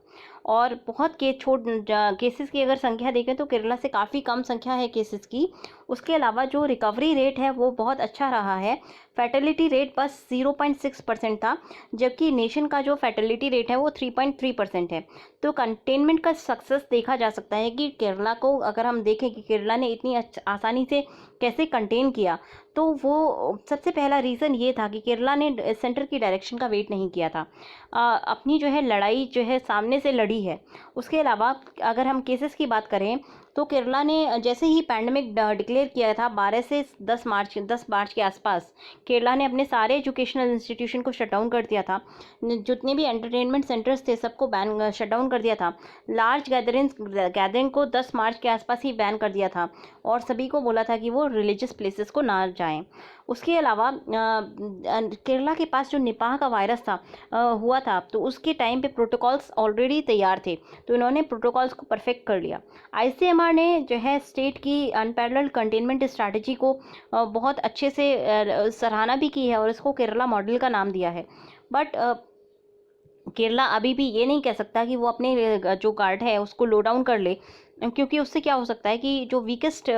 और बहुत केसेस की अगर संख्या देखें तो केरला से काफ़ी कम संख्या है केसेस की। उसके अलावा जो रिकवरी रेट है वो बहुत अच्छा रहा है। फैटेलिटी रेट बस 0.6% था, जबकि नेशन का जो फैटेलिटी रेट है वो 3.3% है। तो कंटेनमेंट का सक्सेस देखा जा सकता है कि केरला को अगर हम देखें कि केरला ने इतनी आसानी से कैसे कंटेन किया, तो वो सबसे पहला रीज़न ये था कि केरला ने सेंटर की डायरेक्शन का वेट नहीं किया था। अपनी जो है लड़ाई जो है सामने से लड़ी है। उसके अलावा अगर हम केसेस की बात करें तो केरला ने जैसे ही पैंडमिक डिक्लेयर किया था 12 से 10 मार्च के आसपास केरला ने अपने सारे एजुकेशनल इंस्टीट्यूशन को शट डाउन कर दिया था। जितने भी एंटरटेनमेंट सेंटर्स थे सबको बैन शट डाउन कर दिया था। लार्ज गैदरिंग को 10 मार्च के आसपास ही बैन कर दिया था और सभी को बोला था कि वो रिलीजियस प्लेसेस को ना जाएं। उसके अलावा केरला के पास जो निपाह का वायरस था हुआ था, तो उसके टाइम पे प्रोटोकॉल्स ऑलरेडी तैयार थे, तो इन्होंने प्रोटोकॉल्स को परफेक्ट कर लिया। आईसीएमआर ने जो है स्टेट की अनपैरेलल्ड कंटेनमेंट स्ट्रैटेजी को बहुत अच्छे से सराहना भी की है और इसको केरला मॉडल का नाम दिया है। बट केरला अभी भी ये नहीं कह सकता कि वो अपने जो गार्ड है उसको लो डाउन कर ले, क्योंकि उससे क्या हो सकता है कि जो वीकेस्ट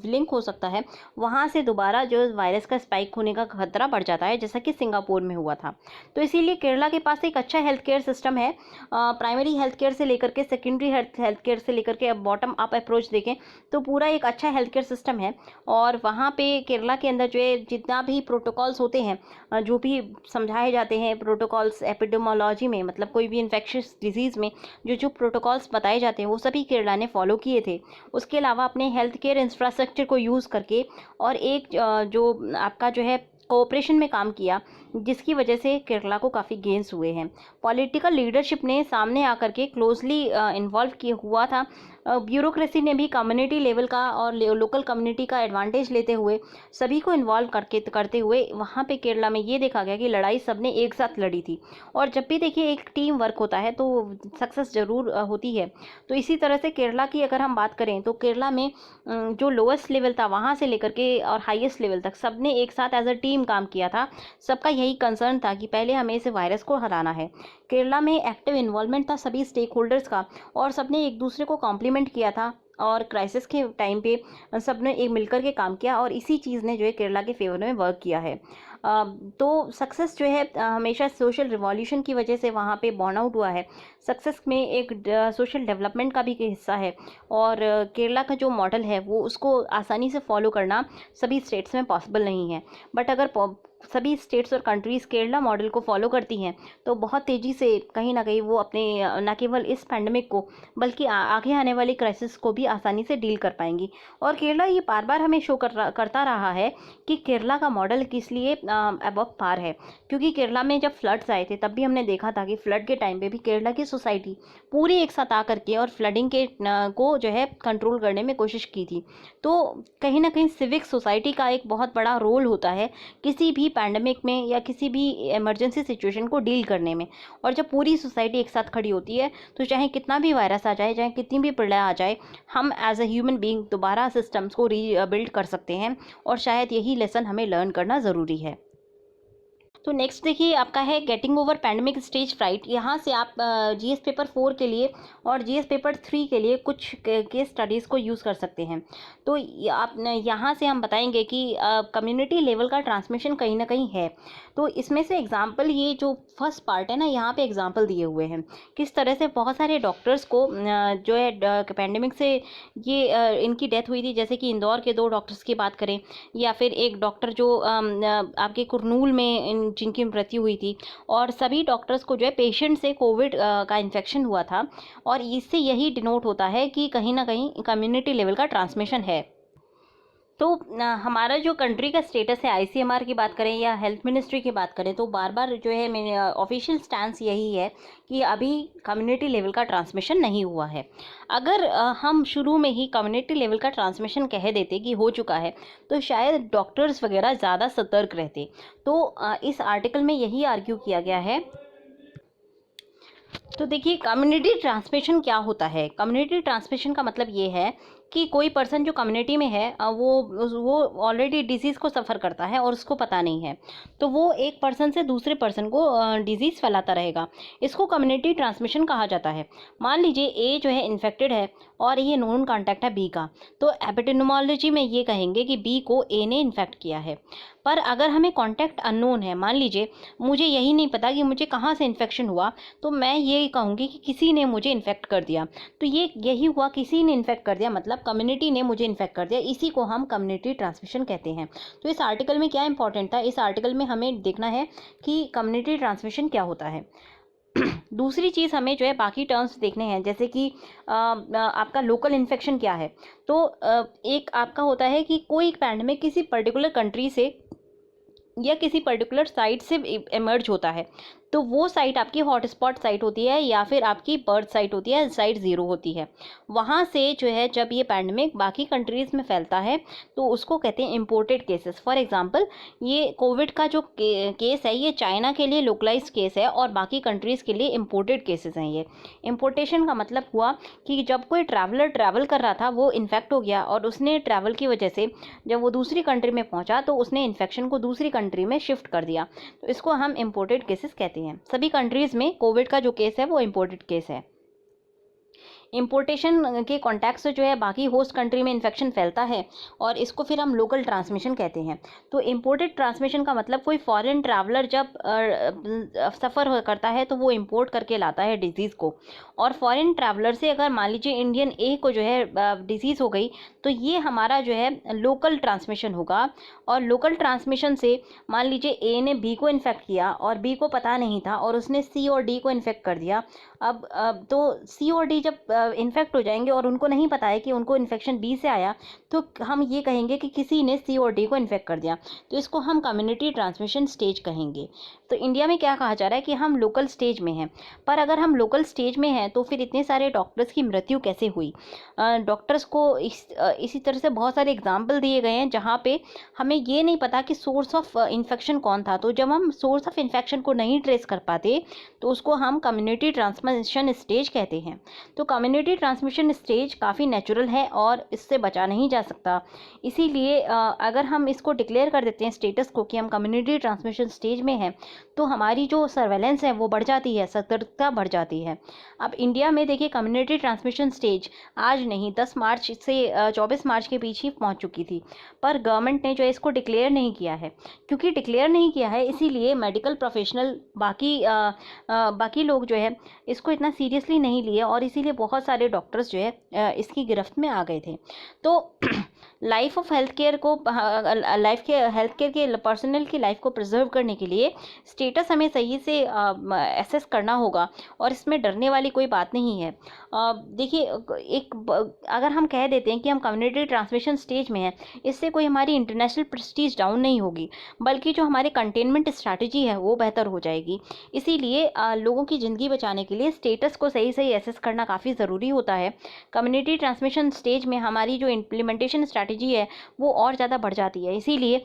लिंक हो सकता है वहाँ से दोबारा जो वायरस का स्पाइक होने का खतरा बढ़ जाता है, जैसा कि सिंगापुर में हुआ था। तो इसीलिए केरला के पास एक अच्छा हेल्थ केयर सिस्टम है। प्राइमरी हेल्थ केयर से लेकर के सेकेंडरी हेल्थ केयर से लेकर के बॉटम अप अप्रोच देखें तो पूरा एक अच्छा हेल्थ केयर सिस्टम है। और वहाँ पे केरला के अंदर जो है जितना भी प्रोटोकॉल्स होते हैं, जो भी समझाए जाते हैं प्रोटोकॉल्स एपिडेमोलॉजी में, मतलब कोई भी इन्फेक्शियस डिजीज़ में जो प्रोटोकॉल्स बताए जाते हैं वो सभी केरला ने फॉलो किए थे। उसके अलावा अपने हेल्थ केयर इंफ्रास्ट्रक्चर को यूज़ करके और एक जो आपका जो है कोऑपरेशन में काम किया, जिसकी वजह से केरला को काफ़ी गेन्स हुए हैं। पॉलिटिकल लीडरशिप ने सामने आकर के क्लोजली इन्वॉल्व किया हुआ था। ब्यूरोक्रेसी ने भी कम्युनिटी लेवल का और लोकल कम्युनिटी का एडवांटेज लेते हुए सभी को इन्वॉल्व करते हुए वहाँ पे केरला में ये देखा गया कि लड़ाई सबने एक साथ लड़ी थी। और जब भी देखिए एक टीम वर्क होता है तो सक्सेस ज़रूर होती है। तो इसी तरह से केरला की अगर हम बात करें तो केरला में जो लोएस्ट लेवल था वहाँ से लेकर के और हाईएस्ट लेवल तक सबने एक साथ एज अ टीम काम किया था। सबका यही कंसर्न था कि पहले हमें इस वायरस को हराना है। केरला में एक्टिव इन्वॉल्वमेंट था सभी स्टेक होल्डर्स का और सबने एक दूसरे को कॉम्प्लीमेंट किया था और क्राइसिस के टाइम पे सबने एक मिलकर के काम किया और इसी चीज़ ने जो है केरला के फेवर में वर्क किया है। तो सक्सेस जो है हमेशा सोशल रिवॉल्यूशन की वजह से वहाँ पे बॉर्न आउट हुआ है। सक्सेस में एक सोशल डेवलपमेंट का भी हिस्सा है और केरला का जो मॉडल है वो उसको आसानी से फॉलो करना सभी स्टेट्स में पॉसिबल नहीं है। बट अगर सभी स्टेट्स और कंट्रीज़ केरला मॉडल को फॉलो करती हैं तो बहुत तेज़ी से कहीं ना कहीं वो अपने न केवल इस पैंडमिक को बल्कि आगे आने वाली क्राइसिस को भी आसानी से डील कर पाएंगी। और केरला ये बार बार हमें शो करता रहा है कि केरला का मॉडल किस लिए अबव पार है, क्योंकि केरला में जब फ्लड्स आए थे तब भी हमने देखा था कि फ्लड के टाइम पे भी केरला की सोसाइटी पूरी एक साथ आकर के और फ्लडिंग के को जो है कंट्रोल करने में कोशिश की थी। तो कहीं ना कहीं सिविक सोसाइटी का एक बहुत बड़ा रोल होता है किसी भी पैंडमिक में या किसी भी इमरजेंसी सिचुएशन को डील करने में। और जब पूरी सोसाइटी एक साथ खड़ी होती है तो चाहे कितना भी वायरस आ जाए, चाहे कितनी भी प्रलय आ जाए, हम एज अ ह्यूमन बीइंग दोबारा सिस्टम्स को रीबिल्ड कर सकते हैं। और शायद यही लेसन हमें लर्न करना ज़रूरी है। तो नेक्स्ट देखिए आपका है getting over pandemic stage fright. यहाँ से आप जीएस पेपर 4 के लिए और जीएस पेपर 3 के लिए कुछ केस स्टडीज़ को यूज़ कर सकते हैं। तो आप यहाँ से हम बताएंगे कि कम्युनिटी लेवल का ट्रांसमिशन कहीं ना कहीं है। तो इसमें से एग्जांपल ये जो फर्स्ट पार्ट है ना, यहाँ पे एग्जांपल दिए हुए हैं किस तरह से बहुत सारे डॉक्टर्स को जो है पैंडमिक से ये इनकी डेथ हुई थी। जैसे कि इंदौर के 2 डॉक्टर्स की बात करें या फिर एक डॉक्टर जो आपके कुरनूल में जिनकी मृत्यु हुई थी। और सभी डॉक्टर्स को जो है पेशेंट से कोविड का इन्फेक्शन हुआ था और इससे यही डिनोट होता है कि कहीं ना कहीं कम्युनिटी लेवल का ट्रांसमिशन है। तो हमारा जो कंट्री का स्टेटस है, आईसीएमआर की बात करें या हेल्थ मिनिस्ट्री की बात करें, तो बार बार जो है मेरे ऑफिशियल स्टैंस यही है कि अभी कम्युनिटी लेवल का ट्रांसमिशन नहीं हुआ है। अगर हम शुरू में ही कम्युनिटी लेवल का ट्रांसमिशन कह देते कि हो चुका है, तो शायद डॉक्टर्स वगैरह ज़्यादा सतर्क रहते। तो इस आर्टिकल में यही आर्ग्यू किया गया है। तो देखिए, कम्युनिटी ट्रांसमिशन क्या होता है। कम्युनिटी ट्रांसमिशन का मतलब ये है कि कोई पर्सन जो कम्युनिटी में है वो ऑलरेडी डिजीज़ को सफ़र करता है और उसको पता नहीं है, तो वो एक पर्सन से दूसरे पर्सन को डिजीज़ फैलाता रहेगा। इसको कम्युनिटी ट्रांसमिशन कहा जाता है। मान लीजिए ए जो है इन्फेक्टेड है और ये नोन कॉन्टैक्ट है बी का, तो एपिडेमियोलॉजी में ये कहेंगे कि बी को ए ने इन्फेक्ट किया है। पर अगर हमें कॉन्टैक्ट अननोन है, मान लीजिए मुझे यही नहीं पता कि मुझे कहाँ से इन्फेक्शन हुआ, तो मैं ये कहूँगी कि किसी ने मुझे इन्फेक्ट कर दिया। तो ये यही हुआ, किसी ने इन्फेक्ट कर दिया, मतलब कम्युनिटी ने मुझे इन्फेक्ट कर दिया। इसी को हम कम्युनिटी ट्रांसमिशन कहते हैं। तो इस आर्टिकल में क्या इंपॉर्टेंट था, इस आर्टिकल में हमें देखना है कि कम्युनिटी ट्रांसमिशन क्या होता है। दूसरी चीज़ हमें जो है बाकी टर्म्स देखने हैं, जैसे कि आपका लोकल इन्फेक्शन क्या है। तो एक आपका होता है कि कोई पैंडेमिक किसी पर्टिकुलर कंट्री से या किसी पर्टिकुलर साइट से इमर्ज होता है, तो वो साइट आपकी हॉटस्पॉट साइट होती है या फिर आपकी बर्थ साइट होती है, साइट 0 होती है। वहाँ से जो है जब ये पैंडेमिक बाकी कंट्रीज़ में फैलता है तो उसको कहते हैं इम्पोर्टेड केसेस। फॉर एग्जांपल, ये कोविड का जो केस है ये चाइना के लिए लोकलाइज केस है और बाकी कंट्रीज़ के लिए इम्पोर्टेड केसेस हैं। ये इम्पोर्टेशन का मतलब हुआ कि जब कोई ट्रैवलर ट्रैवल कर रहा था, वो इन्फेक्ट हो गया और उसने ट्रैवल की वजह से जब वो दूसरी कंट्री में पहुँचा तो उसने इन्फेक्शन को दूसरी कंट्री में शिफ्ट कर दिया, तो इसको हम इम्पोर्टेड केसेस कहते हैं। सभी कंट्रीज़ में कोविड का जो केस है वो इम्पोर्टेड केस है। इम्पोर्टेशन के कॉन्टैक्ट से जो है बाकी होस्ट कंट्री में इन्फेक्शन फैलता है और इसको फिर हम लोकल ट्रांसमिशन कहते हैं। तो इम्पोर्टेड ट्रांसमिशन का मतलब कोई फॉरेन ट्रैवलर जब सफ़र करता है तो वो इम्पोर्ट करके लाता है डिजीज़ को, और फॉरेन ट्रैवलर से अगर मान लीजिए इंडियन ए को जो है डिजीज़ हो गई, तो ये हमारा जो है लोकल ट्रांसमिशन होगा। और लोकल ट्रांसमिशन से मान लीजिए ए ने बी को इन्फेक्ट किया और बी को पता नहीं था और उसने सी और डी को इन्फेक्ट कर दिया। अब तो सी और डी जब इन्फेक्ट हो जाएंगे और उनको नहीं पता है कि उनको इन्फेक्शन बी से आया, तो हम ये कहेंगे कि किसी ने सी और डी को इन्फेक्ट कर दिया, तो इसको हम कम्युनिटी ट्रांसमिशन स्टेज कहेंगे। तो इंडिया में क्या कहा जा रहा है कि हम लोकल स्टेज में हैं। पर अगर हम लोकल स्टेज में हैं तो फिर इतने सारे डॉक्टर्स की मृत्यु कैसे हुई। डॉक्टर्स को इसी तरह से बहुत सारे एग्जाम्पल दिए गए हैं जहाँ पे हमें ये नहीं पता कि सोर्स ऑफ इन्फेक्शन कौन था। तो जब हम सोर्स ऑफ इन्फेक्शन को नहीं ट्रेस कर पाते तो उसको हम कम्युनिटी ट्रांसमिशन स्टेज कहते हैं। तो कम्युनिटी ट्रांसमिशन स्टेज काफ़ी नेचुरल है और इससे बचा नहीं जा सकता। इसीलिए अगर हम इसको डिक्लेयर कर देते हैं स्टेटस को कि हम कम्युनिटी ट्रांसमिशन स्टेज में हैं, तो हमारी जो सर्वेलेंस है वो बढ़ जाती है, सतर्कता बढ़ जाती है। अब इंडिया में देखिए, कम्युनिटी ट्रांसमिशन स्टेज आज नहीं 10 मार्च से 24 मार्च के बीच ही पहुंच चुकी थी, पर गवर्नमेंट ने जो है इसको डिक्लेयर नहीं किया है। क्योंकि डिक्लेयर नहीं किया है, इसीलिए मेडिकल प्रोफेशनल बाकी लोग जो है इसको इतना सीरियसली नहीं लिए और इसीलिए बहुत सारे डॉक्टर्स जो है इसकी गिरफ्त में आ गए थे। तो लाइफ ऑफ हेल्थ केयर को हेल्थ केयर के पर्सनल की लाइफ को प्रिजर्व करने के लिए स्टेटस हमें सही से एसेस करना होगा और इसमें डरने वाली कोई बात नहीं है। देखिए, अगर हम कह देते हैं कि हम कम्युनिटी ट्रांसमिशन स्टेज में हैं, इससे कोई हमारी इंटरनेशनल प्रेस्टीज डाउन नहीं होगी, बल्कि जो हमारे कंटेनमेंट स्ट्रैटेजी है वो बेहतर हो जाएगी। इसीलिए लोगों की ज़िंदगी बचाने के लिए स्टेटस को सही सही एसेस करना काफ़ी ज़रूरी होता है। कम्युनिटी ट्रांसमिशन स्टेज में हमारी जो इम्प्लीमेंटेशन स्ट्रैटेजी है वो और ज़्यादा बढ़ जाती है। इसीलिए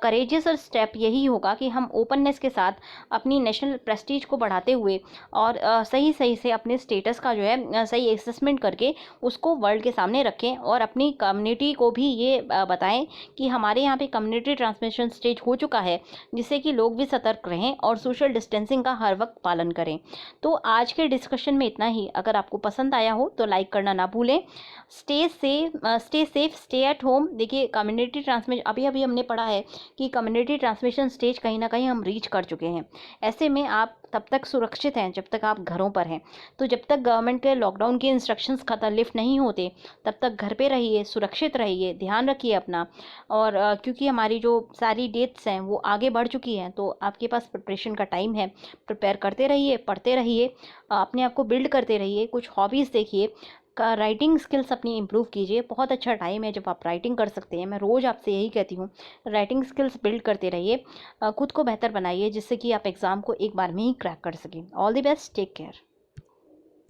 करेजियस और स्टेप यही होगा कि हम ओपननेस के साथ अपनी नेशनल प्रेस्टीज को बढ़ाते हुए और सही सही से अपने स्टेटस का जो है सही असेसमेंट करके उसको वर्ल्ड के सामने रखें और अपनी कम्युनिटी को भी ये बताएं कि हमारे यहाँ पे कम्युनिटी ट्रांसमिशन स्टेज हो चुका है, जिससे कि लोग भी सतर्क रहें और सोशल डिस्टेंसिंग का हर वक्त पालन करें। तो आज के डिस्कशन में इतना ही। अगर आपको पसंद आया हो तो लाइक करना ना भूलें। Stay safe, stay at home. देखिए, कम्युनिटी ट्रांसमिशन अभी हमने पढ़ा है कि कम्युनिटी ट्रांसमिशन स्टेज कहीं ना कहीं हम रीच कर चुके हैं। ऐसे में आप तब तक सुरक्षित हैं जब तक आप घरों पर हैं। तो जब तक गवर्नमेंट के लॉकडाउन के इंस्ट्रक्शंस खत्म लिफ्ट नहीं होते, तब तक घर पे रहिए, सुरक्षित रहिए, ध्यान रखिए अपना। और क्योंकि हमारी जो सारी डेट्स हैं वो आगे बढ़ चुकी हैं, तो आपके पास प्रिपरेशन का टाइम है। प्रिपेयर करते रहिए, पढ़ते रहिए, अपने आप को बिल्ड करते रहिए, कुछ हॉबीज़ देखिए, राइटिंग स्किल्स अपनी इम्प्रूव कीजिए। बहुत अच्छा टाइम है जब आप राइटिंग कर सकते हैं। मैं रोज़ आपसे यही कहती हूँ, राइटिंग स्किल्स बिल्ड करते रहिए, खुद को बेहतर बनाइए, जिससे कि आप एग्ज़ाम को एक बार में ही क्रैक कर सकें। All the best, take care.